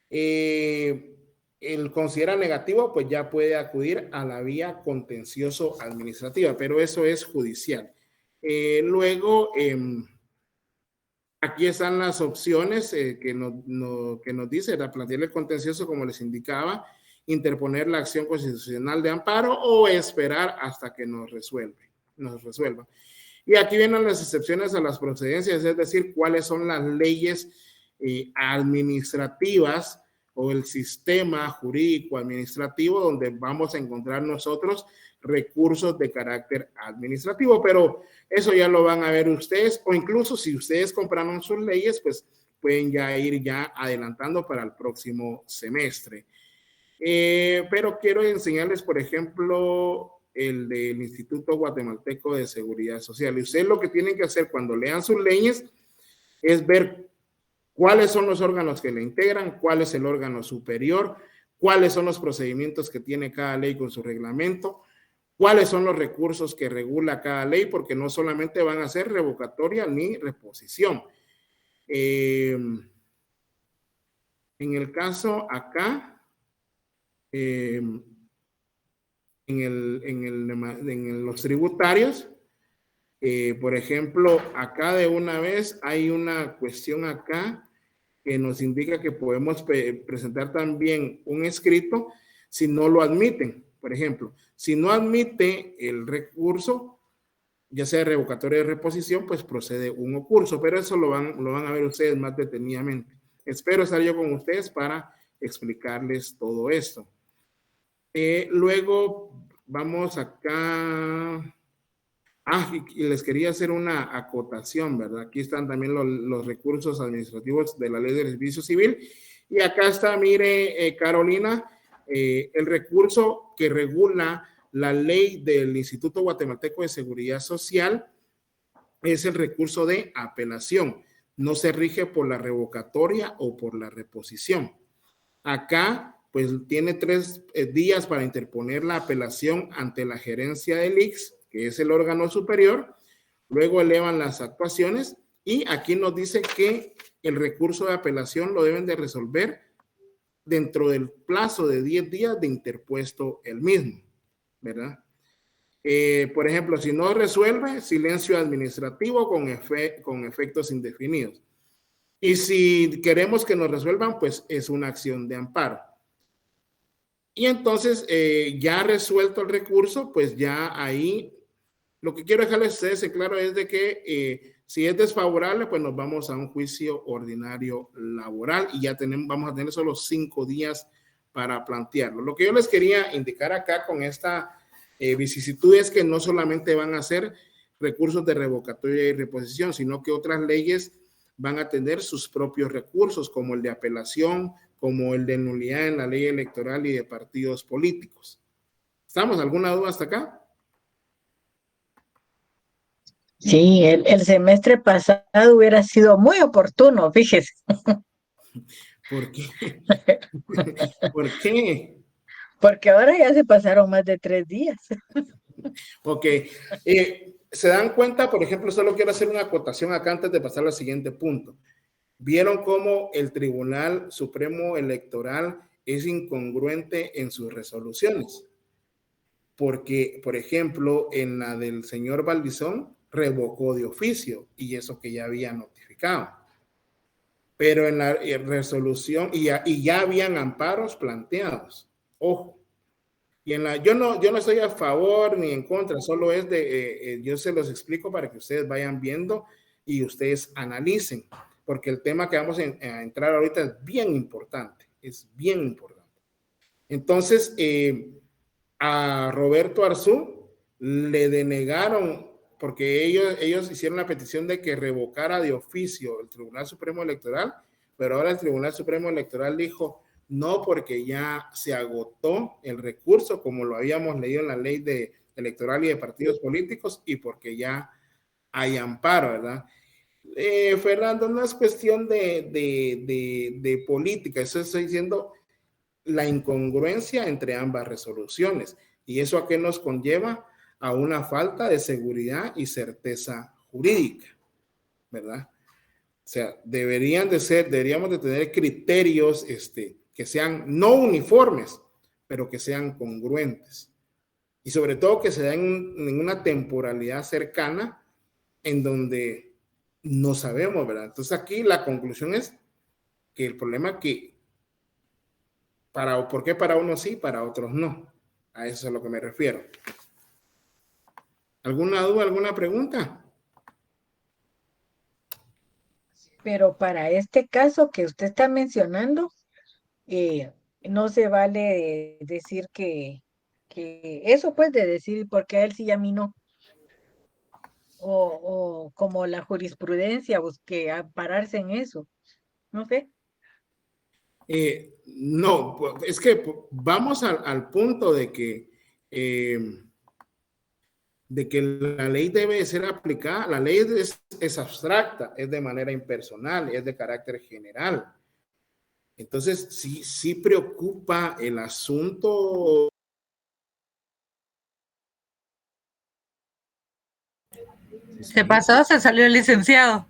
él considera negativo, pues ya puede acudir a la vía contencioso administrativa, pero eso es judicial. Luego, aquí están las opciones que nos dice, plantear el contencioso, como les indicaba, interponer la acción constitucional de amparo o esperar hasta que nos resuelva. Y aquí vienen las excepciones a las procedencias, es decir, cuáles son las leyes administrativas o el sistema jurídico administrativo donde vamos a encontrar nosotros recursos de carácter administrativo, pero eso ya lo van a ver ustedes, o incluso si ustedes compraron sus leyes, pues pueden ya ir ya adelantando para el próximo semestre. Pero quiero enseñarles, por ejemplo, el del Instituto Guatemalteco de Seguridad Social. Y ustedes lo que tienen que hacer cuando lean sus leyes es ver cuáles son los órganos que le integran, cuál es el órgano superior, cuáles son los procedimientos que tiene cada ley con su reglamento, cuáles son los recursos que regula cada ley, porque no solamente van a ser revocatoria ni reposición. En el caso acá, en los tributarios, por ejemplo, acá de una vez hay una cuestión acá que nos indica que podemos presentar también un escrito si no lo admiten. Por ejemplo, si no admite el recurso, ya sea revocatoria de reposición, pues procede un ocurso, pero eso lo van a ver ustedes más detenidamente. Espero estar yo con ustedes para explicarles todo esto. Luego vamos acá. Y les quería hacer una acotación, ¿verdad? Aquí están también los recursos administrativos de la Ley del Servicio Civil. Y acá está, mire, Carolina, el recurso que regula la ley del Instituto Guatemalteco de Seguridad Social es el recurso de apelación. No se rige por la revocatoria o por la reposición. Acá, pues, tiene 3 días para interponer la apelación ante la gerencia del ICS, que es el órgano superior. Luego elevan las actuaciones y aquí nos dice que el recurso de apelación lo deben de resolver dentro del plazo de 10 días de interpuesto el mismo, ¿verdad? Por ejemplo, si no resuelve, silencio administrativo con efectos indefinidos. Y si queremos que nos resuelvan, pues es una acción de amparo. Y entonces, ya resuelto el recurso, pues ya ahí, lo que quiero dejarles a ustedes en claro es de que si es desfavorable, pues nos vamos a un juicio ordinario laboral y ya vamos a tener solo 5 días para plantearlo. Lo que yo les quería indicar acá con esta vicisitud es que no solamente van a ser recursos de revocatoria y reposición, sino que otras leyes van a tener sus propios recursos, como el de apelación, como el de nulidad en la ley electoral y de partidos políticos. ¿Estamos? ¿Alguna duda hasta acá? Sí, el semestre pasado hubiera sido muy oportuno, fíjese. ¿Por qué? ¿Por qué? Porque ahora ya se pasaron más de 3 días. Ok. ¿Se dan cuenta? Por ejemplo, solo quiero hacer una acotación acá antes de pasar al siguiente punto. ¿Vieron cómo el Tribunal Supremo Electoral es incongruente en sus resoluciones? Porque, por ejemplo, en la del señor Valdizón, revocó de oficio y eso que ya había notificado. Pero en la resolución, y ya habían amparos planteados. Ojo. Y yo no estoy a favor ni en contra, solo es yo se los explico para que ustedes vayan viendo y ustedes analicen, porque el tema que vamos a entrar ahorita es bien importante, Entonces, a Roberto Arzú le denegaron, porque ellos hicieron la petición de que revocara de oficio el Tribunal Supremo Electoral, pero ahora el Tribunal Supremo Electoral dijo, no, porque ya se agotó el recurso, como lo habíamos leído en la ley electoral y de partidos políticos, y porque ya hay amparo, ¿verdad? Fernando, no es cuestión de política, eso estoy diciendo la incongruencia entre ambas resoluciones. ¿Y eso a qué nos conlleva? A una falta de seguridad y certeza jurídica, ¿verdad? O sea, deberíamos de tener criterios que sean no uniformes, pero que sean congruentes. Y sobre todo que se den en una temporalidad cercana en donde no sabemos, ¿verdad? Entonces aquí la conclusión es que el problema es que ¿por qué para unos sí, para otros no? A eso es a lo que me refiero. ¿Alguna duda, alguna pregunta? Pero para este caso que usted está mencionando, no se vale decir que eso pues de decir porque a él sí y a mí no. O como la jurisprudencia, que ampararse en eso. No sé. No, es que vamos al punto de que la ley debe ser aplicada. La ley es abstracta, es de manera impersonal, es de carácter general. Entonces, sí preocupa el asunto Se pasó, se salió el licenciado.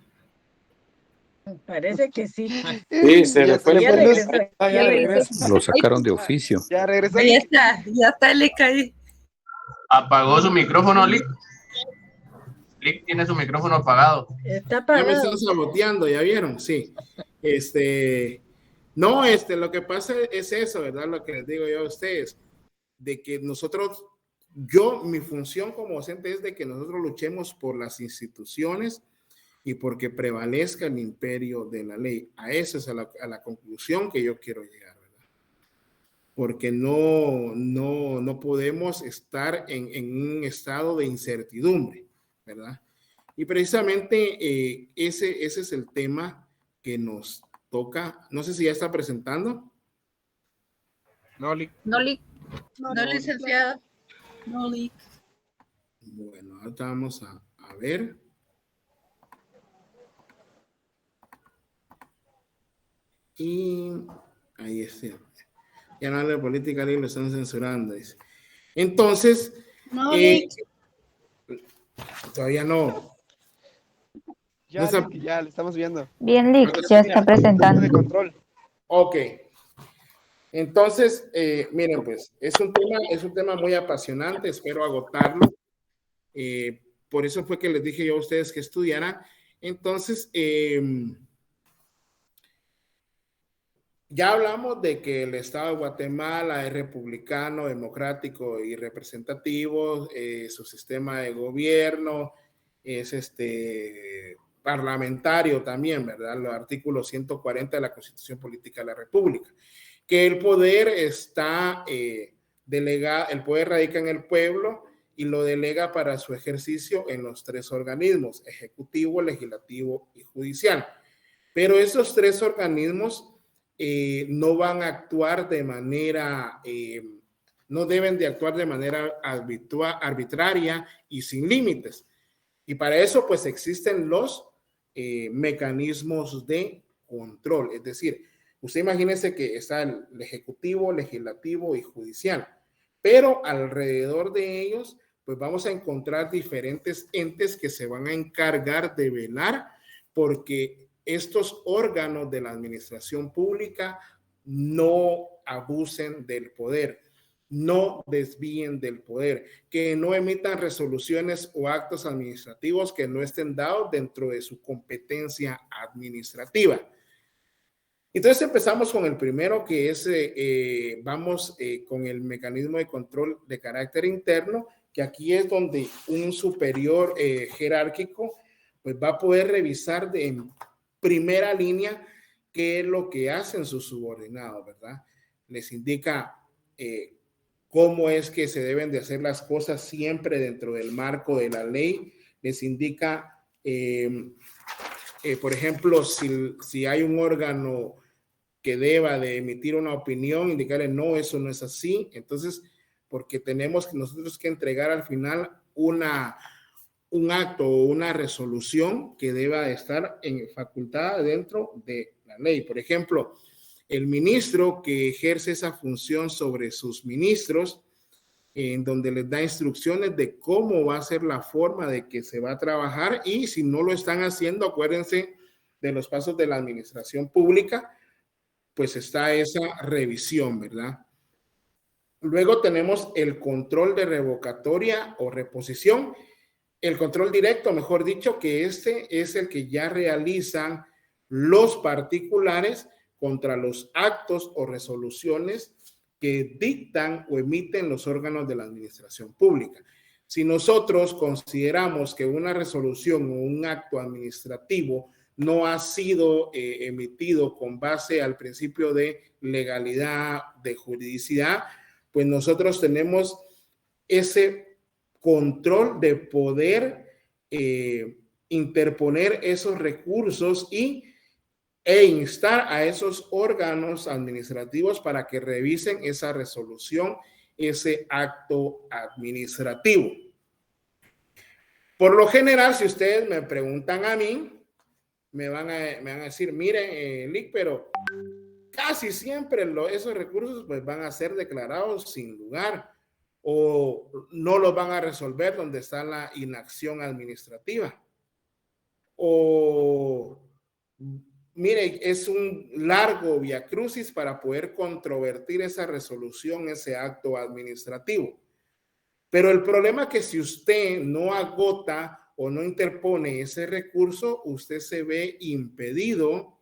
Parece que sí. Sí, se le fue Ya el regresó. ya regresa. Lo sacaron de oficio. Ya regresó. Ahí está, ya está el Lick ahí. Apagó su micrófono, Lick. Lick tiene su micrófono apagado. Está Ya me apagado. están saboteando, ¿ya vieron? Sí. No, lo que pasa es eso, ¿verdad? Lo que les digo yo a ustedes, de que nosotros, mi función como docente es de que nosotros luchemos por las instituciones y porque prevalezca el imperio de la ley. A eso es a la conclusión que yo quiero llegar, ¿verdad? Porque no podemos estar en un estado de incertidumbre, ¿verdad? Y precisamente ese es el tema que nos toca. No sé si ya está presentando. No, Lick. No, Lick. No, licenciado. No, Lick. Bueno, ahorita vamos a ver. Y ahí está. Ya no habla de política, lo están censurando, dice. Entonces, No, todavía no. Ya, No está- Lick, ya le estamos viendo. Bien, Lick, ya está presentando. De control. Ok. Entonces, miren, pues, es un tema muy apasionante, espero agotarlo. Por eso fue que les dije yo a ustedes que estudiaran. Entonces, ya hablamos de que el Estado de Guatemala es republicano, democrático y representativo, su sistema de gobierno es parlamentario también, ¿verdad? El artículo 140 de la Constitución Política de la República, que el poder está delegado, el poder radica en el pueblo y lo delega para su ejercicio en los tres organismos, ejecutivo, legislativo y judicial. Pero esos tres organismos no van a actuar de manera, no deben de actuar de manera arbitraria y sin límites. Y para eso, pues, existen los mecanismos de control. Es decir, usted imagínese que está el ejecutivo, legislativo y judicial, pero alrededor de ellos, pues vamos a encontrar diferentes entes que se van a encargar de velar porque estos órganos de la administración pública no abusen del poder, no desvíen del poder, que no emitan resoluciones o actos administrativos que no estén dados dentro de su competencia administrativa. Entonces empezamos con el primero, que es, vamos con el mecanismo de control de carácter interno, que aquí es donde un superior jerárquico pues va a poder revisar en primera línea qué es lo que hacen sus subordinados, ¿verdad? Les indica cómo es que se deben de hacer las cosas siempre dentro del marco de la ley. Les indica, por ejemplo, si hay un órgano que deba de emitir una opinión, indicarle no, eso no es así. Entonces, porque tenemos nosotros que entregar al final un acto o una resolución que deba de estar facultada dentro de la ley. Por ejemplo, el ministro que ejerce esa función sobre sus ministros, en donde les da instrucciones de cómo va a ser la forma de que se va a trabajar, y si no lo están haciendo, acuérdense de los pasos de la administración pública, pues está esa revisión, ¿verdad? Luego tenemos el control de revocatoria o reposición, el control directo, mejor dicho, que este es el que ya realizan los particulares contra los actos o resoluciones que dictan o emiten los órganos de la administración pública. Si nosotros consideramos que una resolución o un acto administrativo no ha sido emitido con base al principio de legalidad, de juridicidad, pues nosotros tenemos ese control de poder interponer esos recursos e instar a esos órganos administrativos para que revisen esa resolución, ese acto administrativo. Por lo general, si ustedes me preguntan a mí, me van a decir, miren, Lick, pero casi siempre esos recursos pues van a ser declarados sin lugar, o no los van a resolver donde está la inacción administrativa. O, mire, es un largo viacrucis para poder controvertir esa resolución, ese acto administrativo. Pero el problema es que si usted no agota o no interpone ese recurso, usted se ve impedido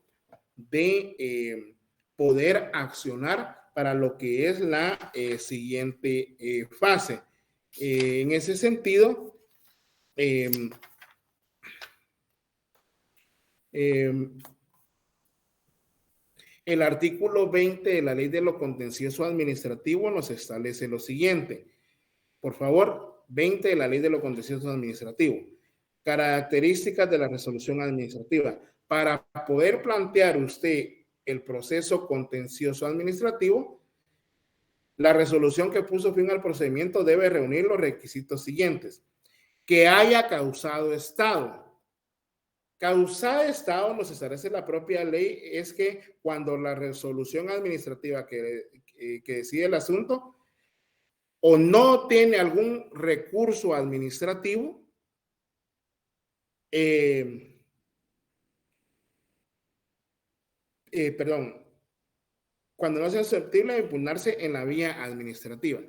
de poder accionar para lo que es la siguiente fase. En ese sentido, el artículo 20 de la Ley de lo Contencioso Administrativo nos establece lo siguiente. Por favor, 20 de la Ley de lo Contencioso Administrativo. Características de la resolución administrativa. Para poder plantear usted el proceso contencioso administrativo, la resolución que puso fin al procedimiento debe reunir los requisitos siguientes. Que haya causado estado. Causado estado, nos establece la propia ley, es que cuando la resolución administrativa que decide el asunto o no tiene algún recurso administrativo, cuando no sea susceptible de impugnarse en la vía administrativa.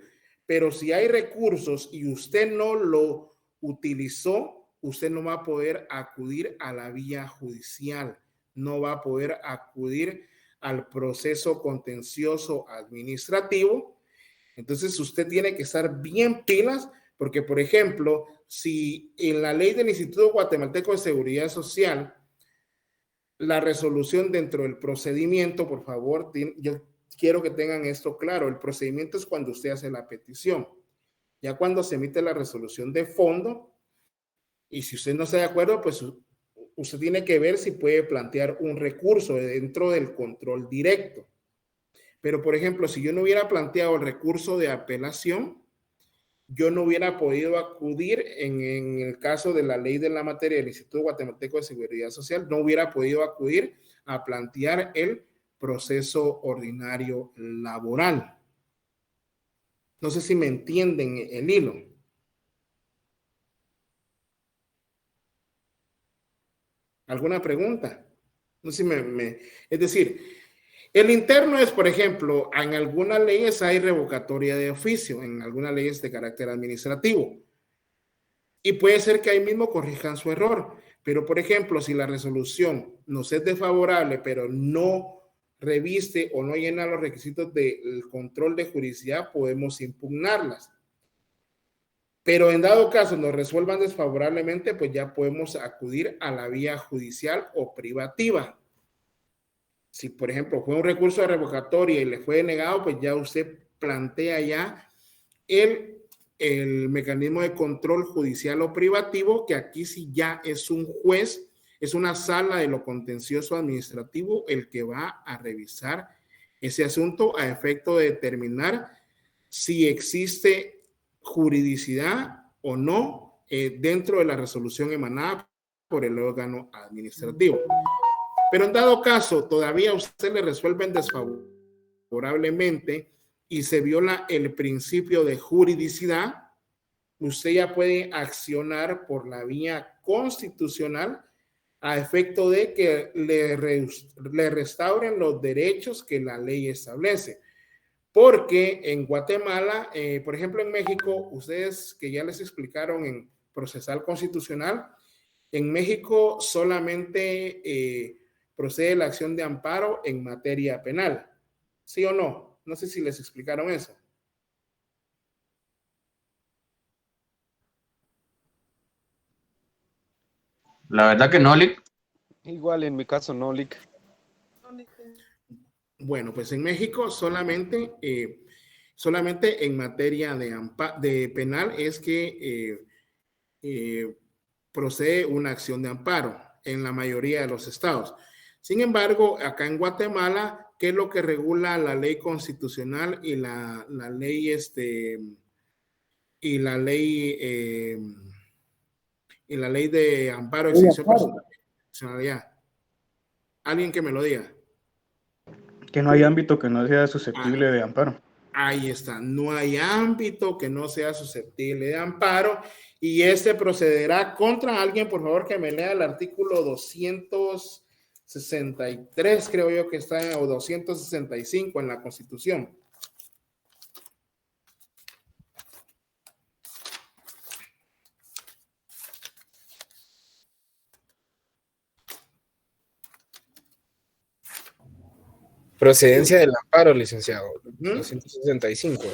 Pero si hay recursos y usted no lo utilizó, usted no va a poder acudir a la vía judicial, no va a poder acudir al proceso contencioso administrativo. Entonces usted tiene que estar bien pilas, porque por ejemplo, si en la ley del Instituto Guatemalteco de Seguridad Social, la resolución dentro del procedimiento, por favor, yo quiero que tengan esto claro, el procedimiento es cuando usted hace la petición. Ya cuando se emite la resolución de fondo, y si usted no está de acuerdo, pues usted tiene que ver si puede plantear un recurso dentro del control directo. Pero, por ejemplo, si yo no hubiera planteado el recurso de apelación, yo no hubiera podido acudir en el caso de la ley de la materia del Instituto Guatemalteco de Seguridad Social, no hubiera podido acudir a plantear el proceso ordinario laboral. No sé si me entienden el hilo. ¿Alguna pregunta? No sé si es decir, el interno es, por ejemplo, en algunas leyes hay revocatoria de oficio, en algunas leyes de carácter administrativo. Y puede ser que ahí mismo corrijan su error. Pero, por ejemplo, si la resolución nos es desfavorable, pero no reviste o no llena los requisitos del control de juridicidad, podemos impugnarlas. Pero en dado caso nos resuelvan desfavorablemente, pues ya podemos acudir a la vía judicial o privativa. Si, por ejemplo, fue un recurso de revocatoria y le fue denegado, pues ya usted plantea ya el mecanismo de control judicial o privativo, que aquí sí ya es un juez, es una sala de lo contencioso administrativo el que va a revisar ese asunto a efecto de determinar si existe juridicidad o no dentro de la resolución emanada por el órgano administrativo. Pero en dado caso, todavía a usted le resuelven desfavorablemente y se viola el principio de juridicidad, usted ya puede accionar por la vía constitucional a efecto de que le restauren los derechos que la ley establece. Porque en Guatemala, por ejemplo en México, ustedes que ya les explicaron en procesal constitucional, en México solamente procede la acción de amparo en materia penal. ¿Sí o no? No sé si les explicaron eso. La verdad que no, Lick. Igual en mi caso no, Lick. Bueno, pues en México solamente en materia de penal es que procede una acción de amparo en la mayoría de los estados. Sin embargo, acá en Guatemala, ¿qué es lo que regula la ley constitucional y la ley de amparo de extinción de personalidad? ¿Alguien que me lo diga? Que no hay ámbito que no sea susceptible de amparo. Ahí está, no hay ámbito que no sea susceptible de amparo y este procederá contra alguien, por favor, que me lea el artículo 263, creo yo que está, o 265 en la Constitución. Procedencia del amparo, licenciado. 265.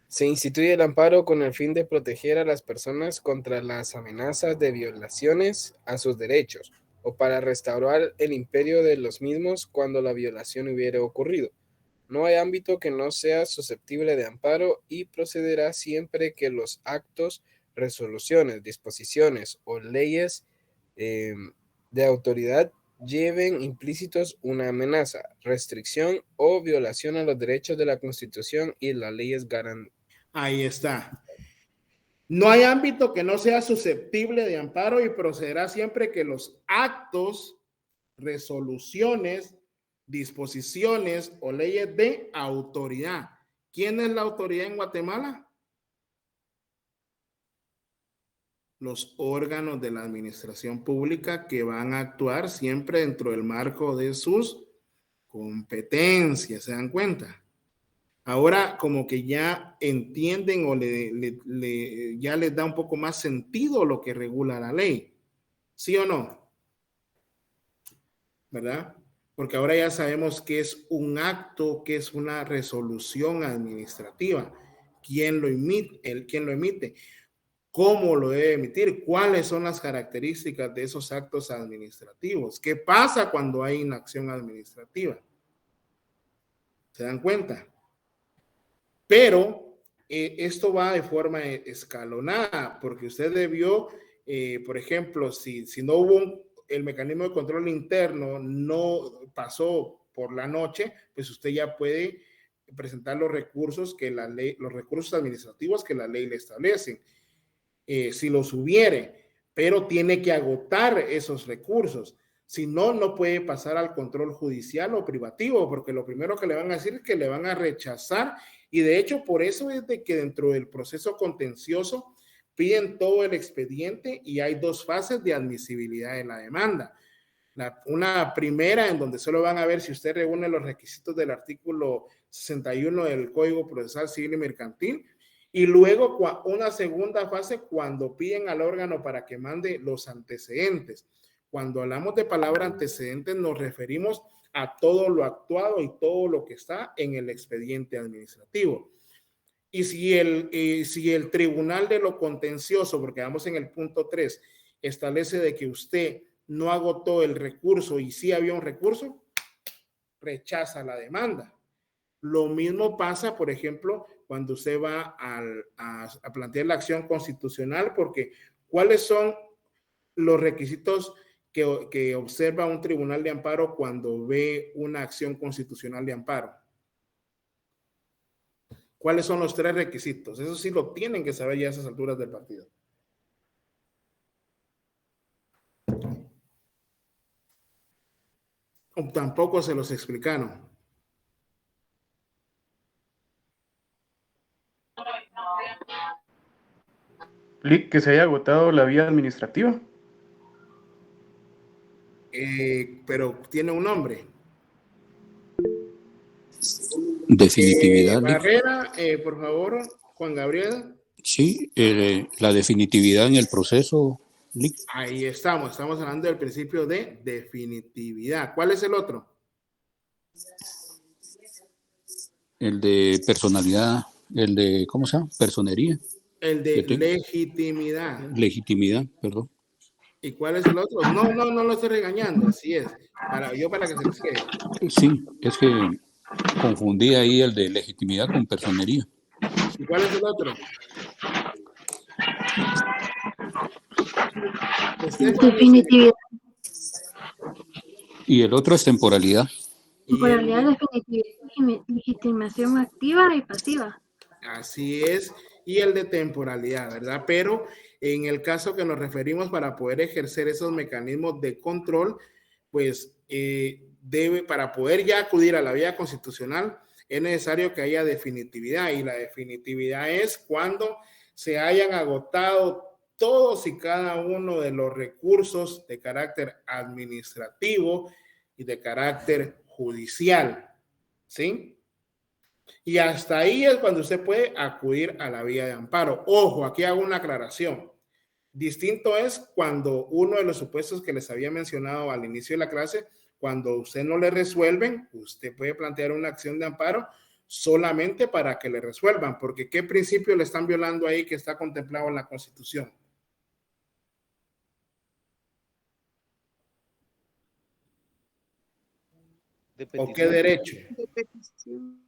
Se instituye el amparo con el fin de proteger a las personas contra las amenazas de violaciones a sus derechos o para restaurar el imperio de los mismos cuando la violación hubiere ocurrido. No hay ámbito que no sea susceptible de amparo y procederá siempre que los actos, resoluciones, disposiciones o leyes de autoridad lleven implícitos una amenaza, restricción o violación a los derechos de la Constitución y las leyes garantistas. Ahí está. No hay ámbito que no sea susceptible de amparo y procederá siempre que los actos, resoluciones, disposiciones o leyes de autoridad. ¿Quién es la autoridad en Guatemala? Los órganos de la administración pública que van a actuar siempre dentro del marco de sus competencias, ¿se dan cuenta? Ahora como que ya entienden o ya les da un poco más sentido lo que regula la ley, ¿sí o no? ¿Verdad? Porque ahora ya sabemos qué es un acto, qué es una resolución administrativa, quién lo emite, cómo lo debe emitir, cuáles son las características de esos actos administrativos, qué pasa cuando hay inacción administrativa. ¿Se dan cuenta? Pero esto va de forma escalonada, porque usted debió, por ejemplo, si no hubo el mecanismo de control interno, no pasó por la noche, pues usted ya puede presentar los recursos que la ley, los recursos administrativos que la ley le establece. Si los hubiere, pero tiene que agotar esos recursos. Si no, no puede pasar al control judicial o privativo, porque lo primero que le van a decir es que le van a rechazar. Y de hecho, por eso es de que dentro del proceso contencioso piden todo el expediente y hay dos fases de admisibilidad de la demanda. Una primera en donde solo van a ver si usted reúne los requisitos del artículo 61 del Código Procesal Civil y Mercantil. Y luego una segunda fase cuando piden al órgano para que mande los antecedentes. Cuando hablamos de palabra antecedentes nos referimos a todo lo actuado y todo lo que está en el expediente administrativo. Y si el tribunal de lo contencioso, porque vamos en el punto 3, establece de que usted no agotó el recurso y sí había un recurso, rechaza la demanda. Lo mismo pasa, por ejemplo, cuando usted va a plantear la acción constitucional, porque ¿cuáles son los requisitos que observa un tribunal de amparo cuando ve una acción constitucional de amparo? ¿Cuáles son los 3 requisitos? Eso sí lo tienen que saber ya a esas alturas del partido. O tampoco se los explicaron. Que se haya agotado la vía administrativa. Pero tiene un nombre. Definitividad. Barrera, por favor, Juan Gabriel. Sí, la definitividad en el proceso. Ahí estamos hablando del principio de definitividad. ¿Cuál es el otro? El de personalidad, el de, ¿cómo se llama? Personería. El de legitimidad. Legitimidad, perdón. ¿Y cuál es el otro? No lo estoy regañando, así es. Para que se les quede. Sí, es que confundí ahí el de legitimidad con personería. ¿Y cuál es el otro? Definitividad. Y el otro es temporalidad. Temporalidad, definitividad, legitimación activa y pasiva. Así es. Y el de temporalidad, ¿verdad? Pero en el caso que nos referimos para poder ejercer esos mecanismos de control, pues para poder ya acudir a la vía constitucional, es necesario que haya definitividad, y la definitividad es cuando se hayan agotado todos y cada uno de los recursos de carácter administrativo y de carácter judicial, ¿sí? Y hasta ahí es cuando usted puede acudir a la vía de amparo. Ojo, aquí hago una aclaración. Distinto es cuando uno de los supuestos que les había mencionado al inicio de la clase, cuando usted no le resuelven, usted puede plantear una acción de amparo solamente para que le resuelvan, porque ¿qué principio le están violando ahí que está contemplado en la Constitución? ¿O qué derecho? De petición.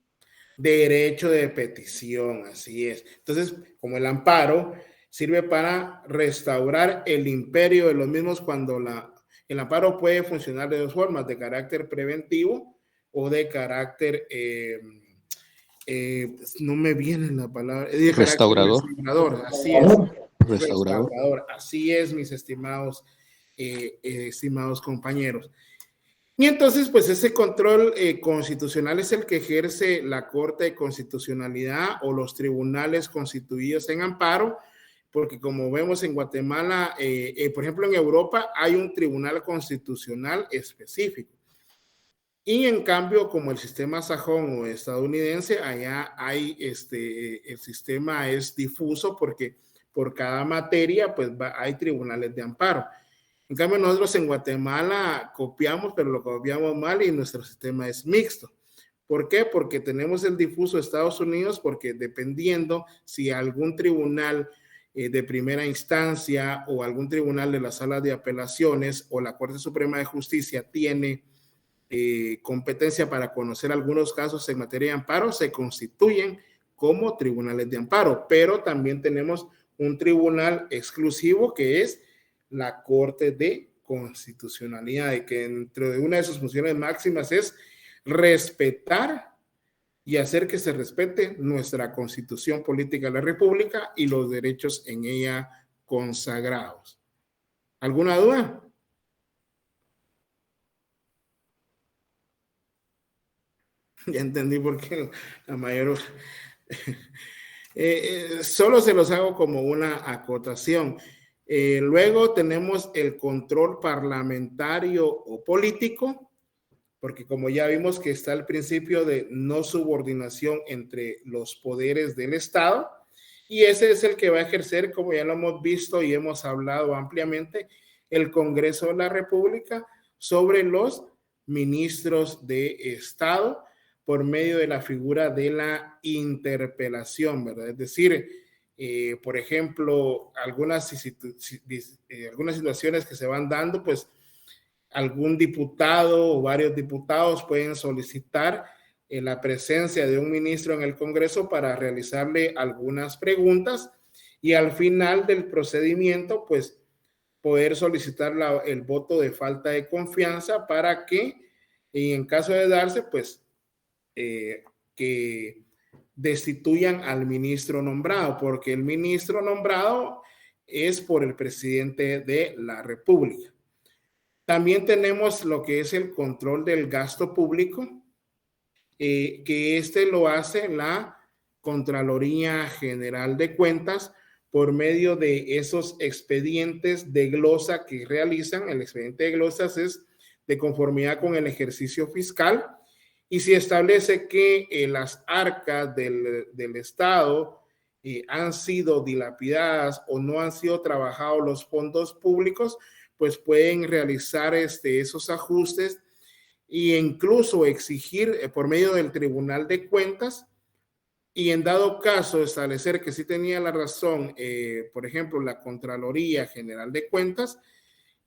Derecho de petición, así es. Entonces, como el amparo sirve para restaurar el imperio de los mismos, cuando el amparo puede funcionar de dos formas, de carácter preventivo o de carácter, no me viene la palabra, de restaurador. Restaurador, así es. Restaurador. Así es, mis estimados compañeros. Y entonces, pues ese control constitucional es el que ejerce la Corte de Constitucionalidad o los tribunales constituidos en amparo, porque como vemos en Guatemala, por ejemplo en Europa hay un tribunal constitucional específico. Y en cambio, como el sistema sajón o estadounidense, allá hay el sistema es difuso, porque por cada materia pues hay tribunales de amparo. En cambio, nosotros en Guatemala copiamos, pero lo copiamos mal, y nuestro sistema es mixto. ¿Por qué? Porque tenemos el difuso de Estados Unidos, porque dependiendo si algún tribunal de primera instancia o algún tribunal de la Sala de Apelaciones o la Corte Suprema de Justicia tiene competencia para conocer algunos casos en materia de amparo, se constituyen como tribunales de amparo, pero también tenemos un tribunal exclusivo que es la Corte de Constitucionalidad, y que dentro de una de sus funciones máximas es respetar y hacer que se respete nuestra Constitución Política de la República y los derechos en ella consagrados. ¿Alguna duda? Ya entendí por qué la mayor... solo se los hago como una acotación. Luego tenemos el control parlamentario o político, porque como ya vimos que está el principio de no subordinación entre los poderes del Estado, y ese es el que va a ejercer, como ya lo hemos visto y hemos hablado ampliamente, el Congreso de la República sobre los ministros de Estado por medio de la figura de la interpelación, ¿verdad? Es decir, por ejemplo, algunas situaciones que se van dando, pues algún diputado o varios diputados pueden solicitar la presencia de un ministro en el Congreso para realizarle algunas preguntas, y al final del procedimiento, pues poder solicitar el voto de falta de confianza para que, en caso de darse, pues que destituyan al ministro nombrado, porque el ministro nombrado es por el presidente de la República. También tenemos lo que es el control del gasto público, que lo hace la Contraloría General de Cuentas por medio de esos expedientes de glosa que realizan. El expediente de glosas es de conformidad con el ejercicio fiscal, y si establece que las arcas del Estado han sido dilapidadas o no han sido trabajados los fondos públicos, pues pueden realizar esos ajustes e incluso exigir por medio del Tribunal de Cuentas, y en dado caso establecer que sí tenía la razón, por ejemplo, la Contraloría General de Cuentas,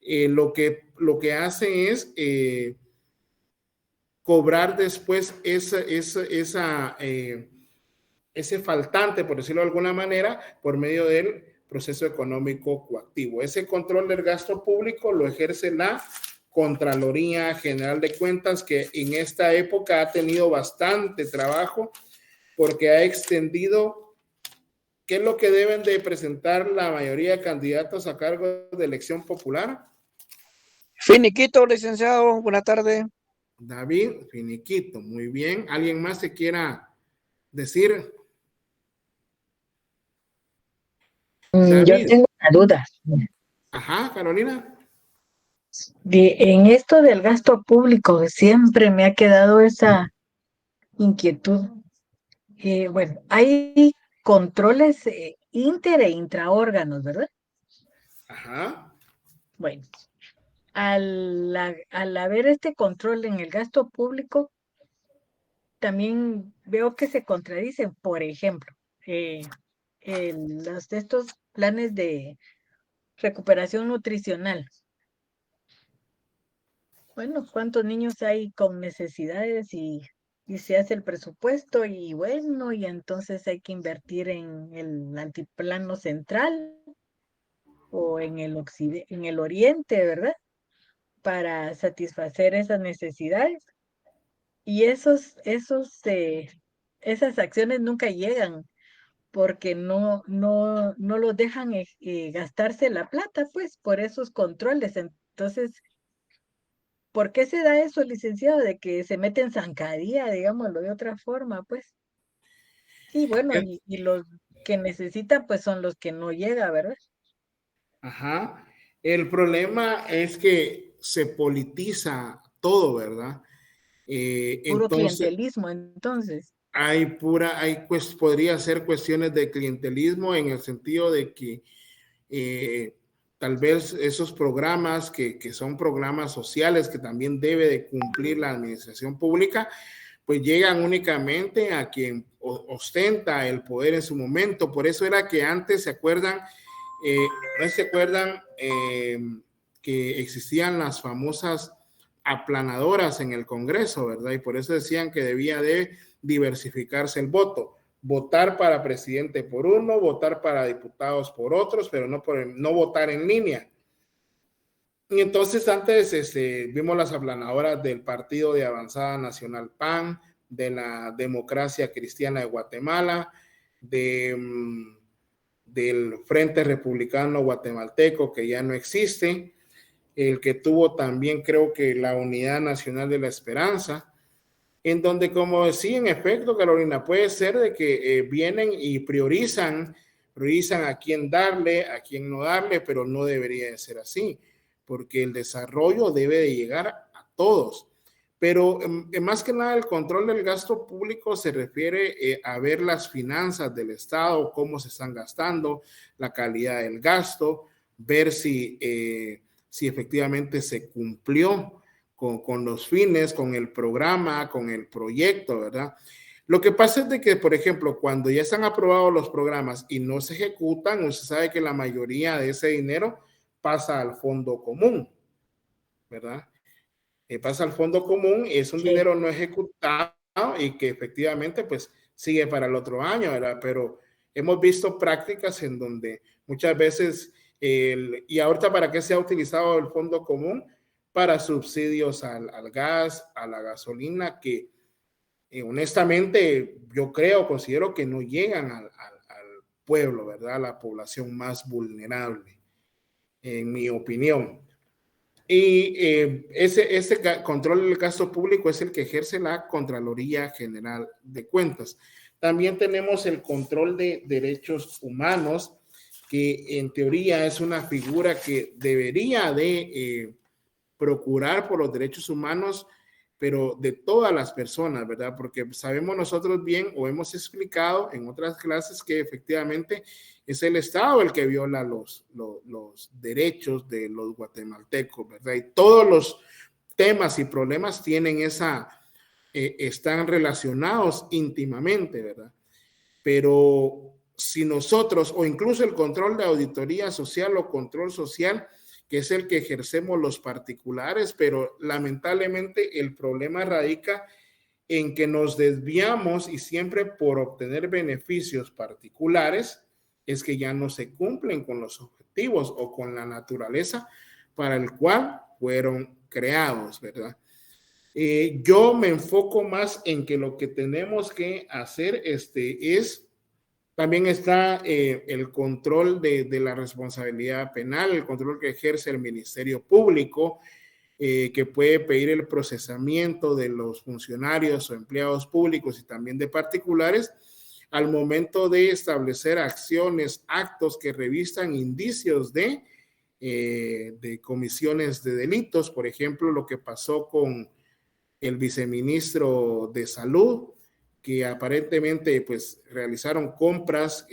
lo que hace es cobrar después ese faltante, por decirlo de alguna manera, por medio del proceso económico coactivo. Ese control del gasto público lo ejerce la Contraloría General de Cuentas, que en esta época ha tenido bastante trabajo, porque ha extendido qué es lo que deben de presentar la mayoría de candidatos a cargo de elección popular. Finiquito, licenciado. Buenas tardes. David, finiquito, muy bien. ¿Alguien más se quiera decir? Yo David. tengo una duda. Ajá, Carolina. En esto del gasto público siempre me ha quedado esa inquietud. Bueno, hay controles inter e intraórganos, ¿verdad? Ajá. Bueno, al haber este control en el gasto público, también veo que se contradicen. Por ejemplo, estos planes de recuperación nutricional. Bueno, ¿cuántos niños hay con necesidades y se hace el presupuesto y bueno, y entonces hay que invertir en el altiplano central o en en el oriente, ¿verdad? Para satisfacer esas necesidades. Y esas acciones nunca llegan porque no los dejan gastarse la plata, pues, por esos controles. Entonces, ¿por qué se da eso, licenciado? De que se mete en zancadilla, digámoslo de otra forma, pues. Sí, bueno, y los que necesitan, pues son los que no llega, ¿verdad? Ajá. El problema es que se politiza todo, ¿verdad? Puro Entonces, clientelismo, entonces. pues podría ser cuestiones de clientelismo en el sentido de que tal vez esos programas que son programas sociales que también debe de cumplir la administración pública, pues llegan únicamente a quien ostenta el poder en su momento. Por eso era que antes, ¿se acuerdan? ¿No se acuerdan que existían las famosas aplanadoras en el Congreso, ¿verdad? Y por eso decían que debía de diversificarse el voto. Votar para presidente por uno, votar para diputados por otros, pero no votar en línea. Y entonces antes vimos las aplanadoras del Partido de Avanzada Nacional PAN, de la Democracia Cristiana de Guatemala, del Frente Republicano Guatemalteco, que ya no existe, el que tuvo también creo que la Unidad Nacional de la Esperanza, en donde, como decía, en efecto, Carolina, puede ser de que vienen y priorizan a quién darle, a quién no darle, pero no debería de ser así, porque el desarrollo debe de llegar a todos. Pero más que nada el control del gasto público se refiere a ver las finanzas del Estado, cómo se están gastando, la calidad del gasto, ver si efectivamente se cumplió con los fines, con el programa, con el proyecto, ¿verdad? Lo que pasa es de que, por ejemplo, cuando ya están aprobados los programas y no se ejecutan, usted sabe que la mayoría de ese dinero pasa al fondo común, ¿verdad? Pasa al fondo común, es un dinero no ejecutado y que efectivamente pues sigue para el otro año, ¿verdad? Pero hemos visto prácticas en donde muchas veces, y ahorita para qué se ha utilizado el fondo común, para subsidios al gas, a la gasolina, que honestamente yo considero que no llegan al pueblo, ¿verdad? A la población más vulnerable, en mi opinión. Y ese control del gasto público es el que ejerce la Contraloría General de Cuentas. También tenemos el control de derechos humanos, que en teoría es una figura que debería de procurar por los derechos humanos, pero de todas las personas, ¿verdad? Porque sabemos nosotros bien o hemos explicado en otras clases que efectivamente es el Estado el que viola los derechos de los guatemaltecos, ¿verdad? Y todos los temas y problemas tienen están relacionados íntimamente, ¿verdad? Pero si nosotros, o incluso el control de auditoría social o control social, que es el que ejercemos los particulares, pero lamentablemente el problema radica en que nos desviamos y siempre por obtener beneficios particulares es que ya no se cumplen con los objetivos o con la naturaleza para el cual fueron creados, ¿verdad? Yo me enfoco más en que lo que tenemos que hacer también está el control de la responsabilidad penal, el control que ejerce el Ministerio Público, que puede pedir el procesamiento de los funcionarios o empleados públicos y también de particulares al momento de establecer acciones, actos que revistan indicios de comisiones de delitos. Por ejemplo, lo que pasó con el viceministro de Salud, que aparentemente pues realizaron compras,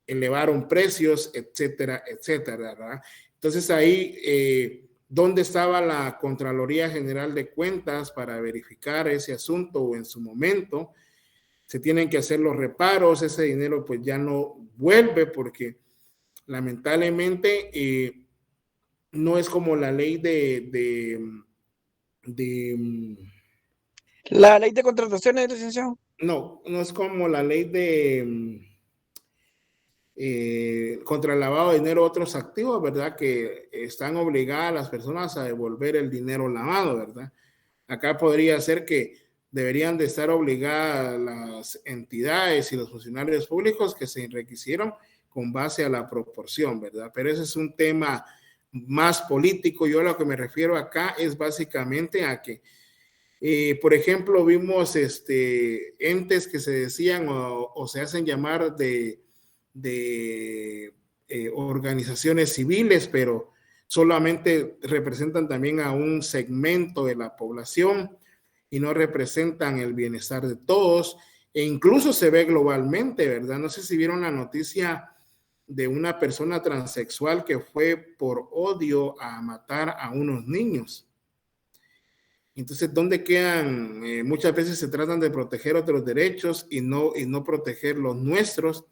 elevaron precios, etcétera, etcétera, ¿verdad? Entonces ahí, ¿dónde estaba la Contraloría General de Cuentas para verificar ese asunto? O en su momento se tienen que hacer los reparos, ese dinero pues ya no vuelve porque lamentablemente no es como la ley La ley de contrataciones, licenciado. No es como la ley contra el lavado de dinero, otros activos, ¿verdad? Que están obligadas las personas a devolver el dinero lavado, ¿verdad? Acá podría ser que deberían de estar obligadas las entidades y los funcionarios públicos que se enriquecieron con base a la proporción, ¿verdad? Pero ese es un tema más político. Yo a lo que me refiero acá es básicamente a que, por ejemplo, vimos entes que se decían o se hacen llamar de organizaciones civiles, pero solamente representan también a un segmento de la población y no representan el bienestar de todos, e incluso se ve globalmente, ¿verdad? No sé si vieron la noticia de una persona transexual que fue por odio a matar a unos niños. Entonces, ¿dónde quedan? Muchas veces se tratan de proteger otros derechos y no proteger los nuestros.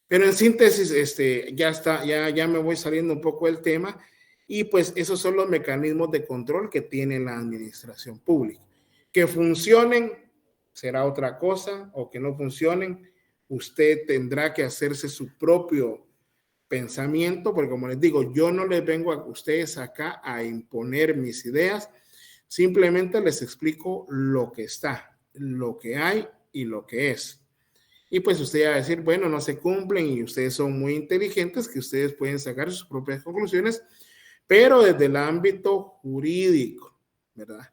Pero en síntesis, ya me voy saliendo un poco del tema, y pues esos son los mecanismos de control que tiene la administración pública. Que funcionen será otra cosa, o que no funcionen, usted tendrá que hacerse su propio pensamiento, porque como les digo, yo no les vengo a ustedes acá a imponer mis ideas, simplemente les explico lo que está, lo que hay y lo que es. Y pues usted va a decir, bueno, no se cumplen y ustedes son muy inteligentes, que ustedes pueden sacar sus propias conclusiones, pero desde el ámbito jurídico, ¿verdad?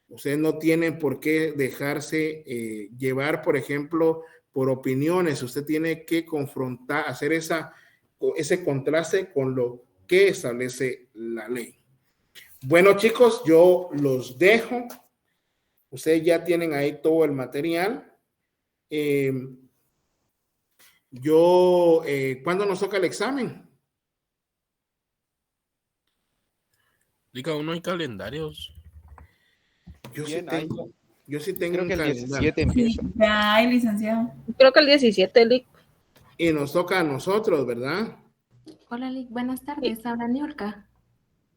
Ustedes no tienen por qué dejarse llevar, por ejemplo, por opiniones. Usted tiene que confrontar, hacer ese contraste con lo que establece la ley. Bueno, chicos, yo los dejo. Ustedes ya tienen ahí todo el material. ¿Cuándo nos toca el examen? Diga, aún no hay calendarios. Yo sí tengo creo que el calendario. 17 empieza. Ya hay, licenciado. Creo que el 17, Lick. Y nos toca a nosotros, ¿verdad? Hola, Lick. Buenas tardes. Habla Niurka.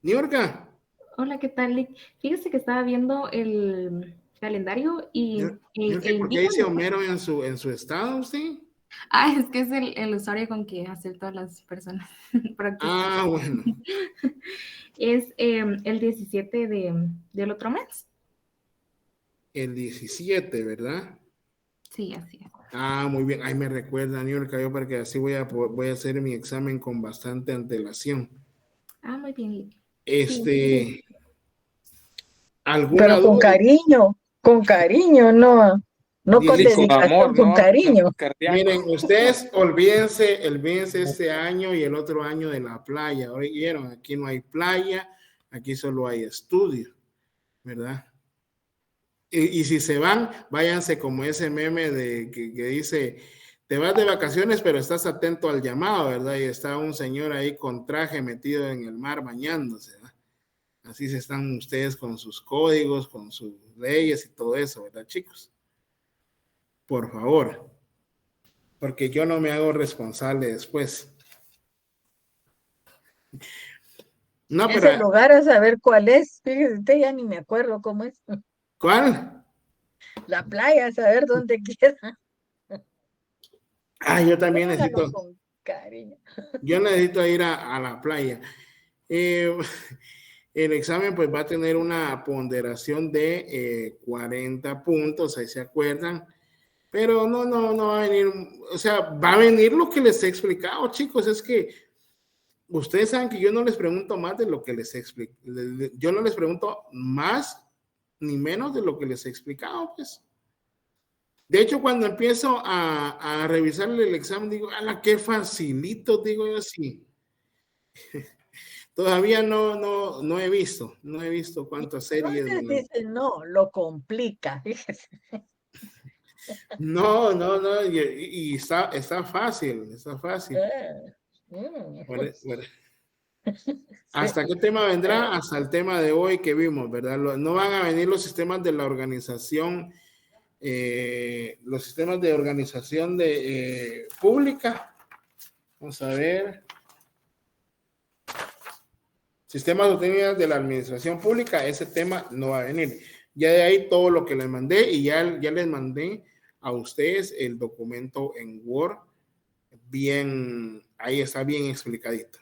Niurka. Hola, ¿qué tal, Lick? Fíjese que estaba viendo el calendario y... ¿Por qué dice Homero en su estado, sí? Ah, es que es el usuario con que hacen todas las personas. Ah, bueno. Es el 17 del otro mes. El 17, ¿verdad? Sí, así es. Ah, muy bien. Ahí me recuerda, Niurka, yo porque así voy a hacer mi examen con bastante antelación. Ah, muy bien. ¿Alguna Pero con duda? con cariño, no con dedicación, amor, con ¿no? cariño. Miren, ustedes olvídense este año y el otro año de la playa. Oyeron, aquí no hay playa, aquí solo hay estudio, ¿verdad? Y si se van, váyanse como ese meme que dice, te vas de vacaciones, pero estás atento al llamado, ¿verdad? Y está un señor ahí con traje metido en el mar bañándose, ¿verdad? Así se están ustedes con sus códigos, con sus leyes y todo eso, ¿verdad, chicos? Por favor, porque yo no me hago responsable después. No, pero Ese lugar a saber cuál es. Fíjese, usted ya ni me acuerdo cómo es. ¿cuál? La playa, a saber dónde queda. Yo también necesito. Con cariño. Yo necesito ir a la playa. El examen pues va a tener una ponderación de 40 puntos, ahí se acuerdan. Pero no va a venir, o sea, va a venir lo que les he explicado, chicos, es que ustedes saben que yo no les pregunto más de lo que les explico. Yo no les pregunto más ni menos de lo que les he explicado, pues. De hecho, cuando empiezo a revisar el examen, digo, ¡ala, qué facilito! Digo yo así. Todavía no he visto cuántas series. Dice, no, lo complica. No, y está fácil. Bueno. ¿Hasta qué tema vendrá? Hasta el tema de hoy que vimos, ¿verdad? No van a venir los sistemas de la organización, los sistemas de organización pública. Vamos a ver. Sistemas de la administración pública, ese tema no va a venir. Ya de ahí todo lo que les mandé y ya les mandé a ustedes el documento en Word. Bien, ahí está bien explicadito.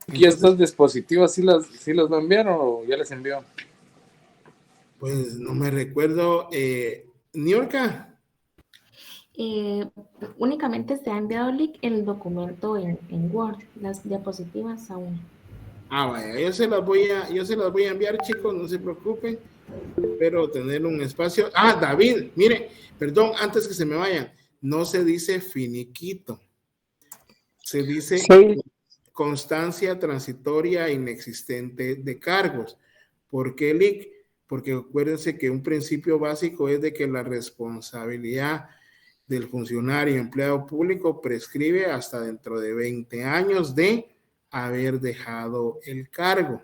¿Y estos dispositivos sí los enviaron o ya les envió? Pues no me recuerdo. Niurka. Únicamente se ha enviado el documento en Word, las diapositivas aún. Vaya, yo se las voy a enviar, chicos, no se preocupen. Espero tener un espacio. David, mire, perdón, antes que se me vayan, no se dice finiquito, se dice constancia transitoria inexistente de cargos. ¿Por qué, Lic? Porque acuérdense que un principio básico es de que la responsabilidad del funcionario empleado público prescribe hasta dentro de 20 años de haber dejado el cargo.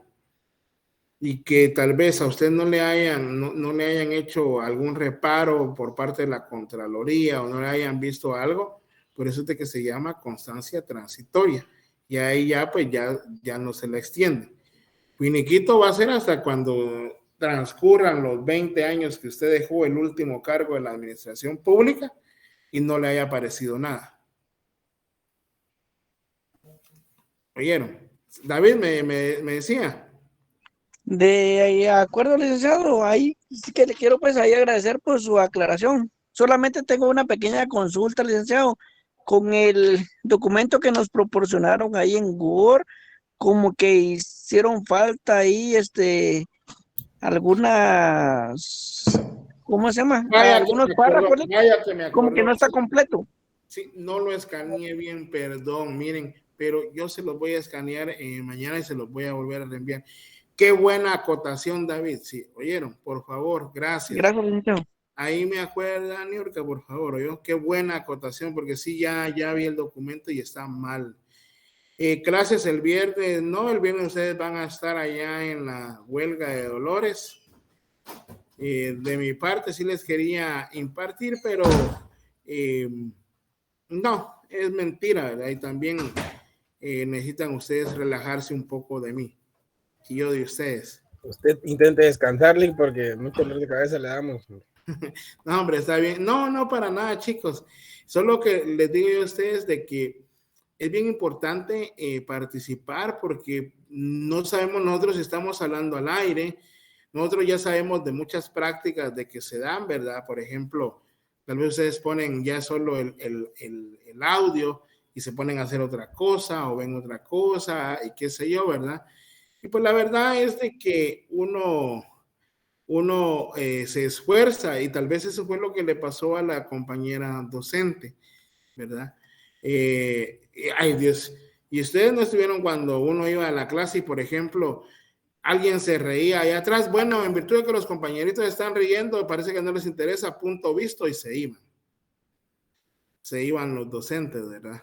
Y que tal vez a usted no le hayan hecho algún reparo por parte de la Contraloría o no le hayan visto algo, por eso es de que se llama constancia transitoria. Y ahí pues ya no se la extiende. Finiquito va a ser hasta cuando transcurran los 20 años que usted dejó el último cargo de la administración pública y no le haya parecido nada. ¿Oyeron? David me decía. De acuerdo, licenciado, ahí sí que le quiero pues ahí agradecer por su aclaración. Solamente tengo una pequeña consulta, licenciado, con el documento que nos proporcionaron ahí en Word, como que hicieron falta ahí algunas, ¿cómo se llama? Algunos párrafos, como que no está completo. Sí, no lo escaneé bien, perdón, miren, pero yo se los voy a escanear mañana y se los voy a volver a reenviar. Qué buena acotación, David. Sí, oyeron, por favor, gracias. Gracias, licenciado. Ahí me acuerda, Niurka, por favor, ¿oyó? Qué buena acotación, porque sí, ya vi el documento y está mal. Clases el viernes, no, el viernes ustedes van a estar allá en la huelga de Dolores. De mi parte sí les quería impartir, pero no, es mentira, ¿verdad? Y también necesitan ustedes relajarse un poco de mí y yo de ustedes. Usted intente descansar, Link, porque mucho dolor de cabeza le damos. No, hombre, está bien. No, para nada, chicos. Solo que les digo yo a ustedes de que es bien importante participar porque no sabemos nosotros si estamos hablando al aire. Nosotros ya sabemos de muchas prácticas de que se dan, ¿verdad? Por ejemplo, tal vez ustedes ponen ya solo el audio y se ponen a hacer otra cosa o ven otra cosa y qué sé yo, ¿verdad? Y pues la verdad es de que uno se esfuerza y tal vez eso fue lo que le pasó a la compañera docente, ¿verdad? Ay Dios, y ustedes no estuvieron cuando uno iba a la clase y por ejemplo alguien se reía allá atrás, bueno, en virtud de que los compañeritos están riendo, parece que no les interesa, punto visto, y se iban los docentes, ¿verdad?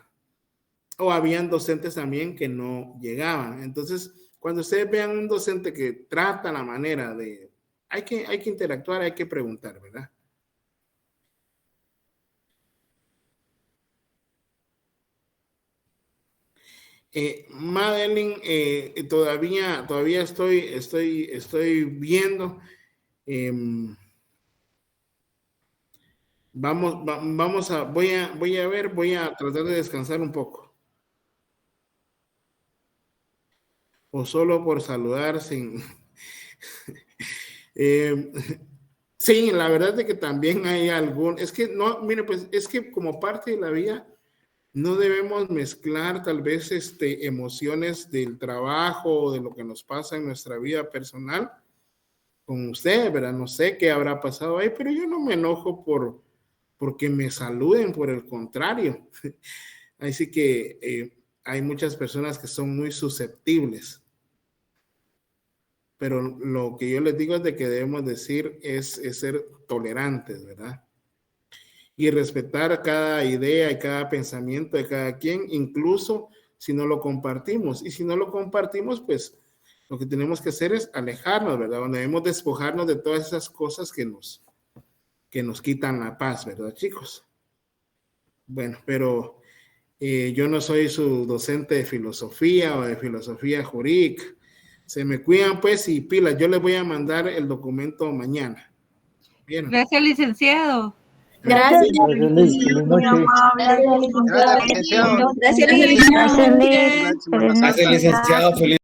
O habían docentes también que no llegaban. Entonces, cuando ustedes vean un docente que trata la manera de hay que interactuar, hay que preguntar, ¿verdad? Madeline, todavía estoy viendo. Voy a tratar de descansar un poco. O solo por saludar sin... sí, la verdad es que también hay algún, es que no, mire, pues es que como parte de la vida No debemos mezclar tal vez emociones del trabajo o de lo que nos pasa en nuestra vida personal con usted, ¿verdad? No sé qué habrá pasado ahí, pero yo no me enojo porque me saluden, por el contrario. Así que hay muchas personas que son muy susceptibles. Pero lo que yo les digo es de que debemos decir es ser tolerantes, ¿verdad? Y respetar cada idea y cada pensamiento de cada quien, incluso si no lo compartimos. Y si no lo compartimos, pues lo que tenemos que hacer es alejarnos, ¿verdad? Debemos despojarnos de todas esas cosas que nos quitan la paz, ¿verdad, chicos? Bueno, pero yo no soy su docente de filosofía o de filosofía jurídica. Se me cuidan, pues, y pilas. Yo les voy a mandar el documento mañana. Bien. Gracias, licenciado. Gracias. Gracias, Liz. Feliz noche. Gracias, licenciado. Gracias, licenciado. Gracias, licenciado. Gracias, licenciado. Feliz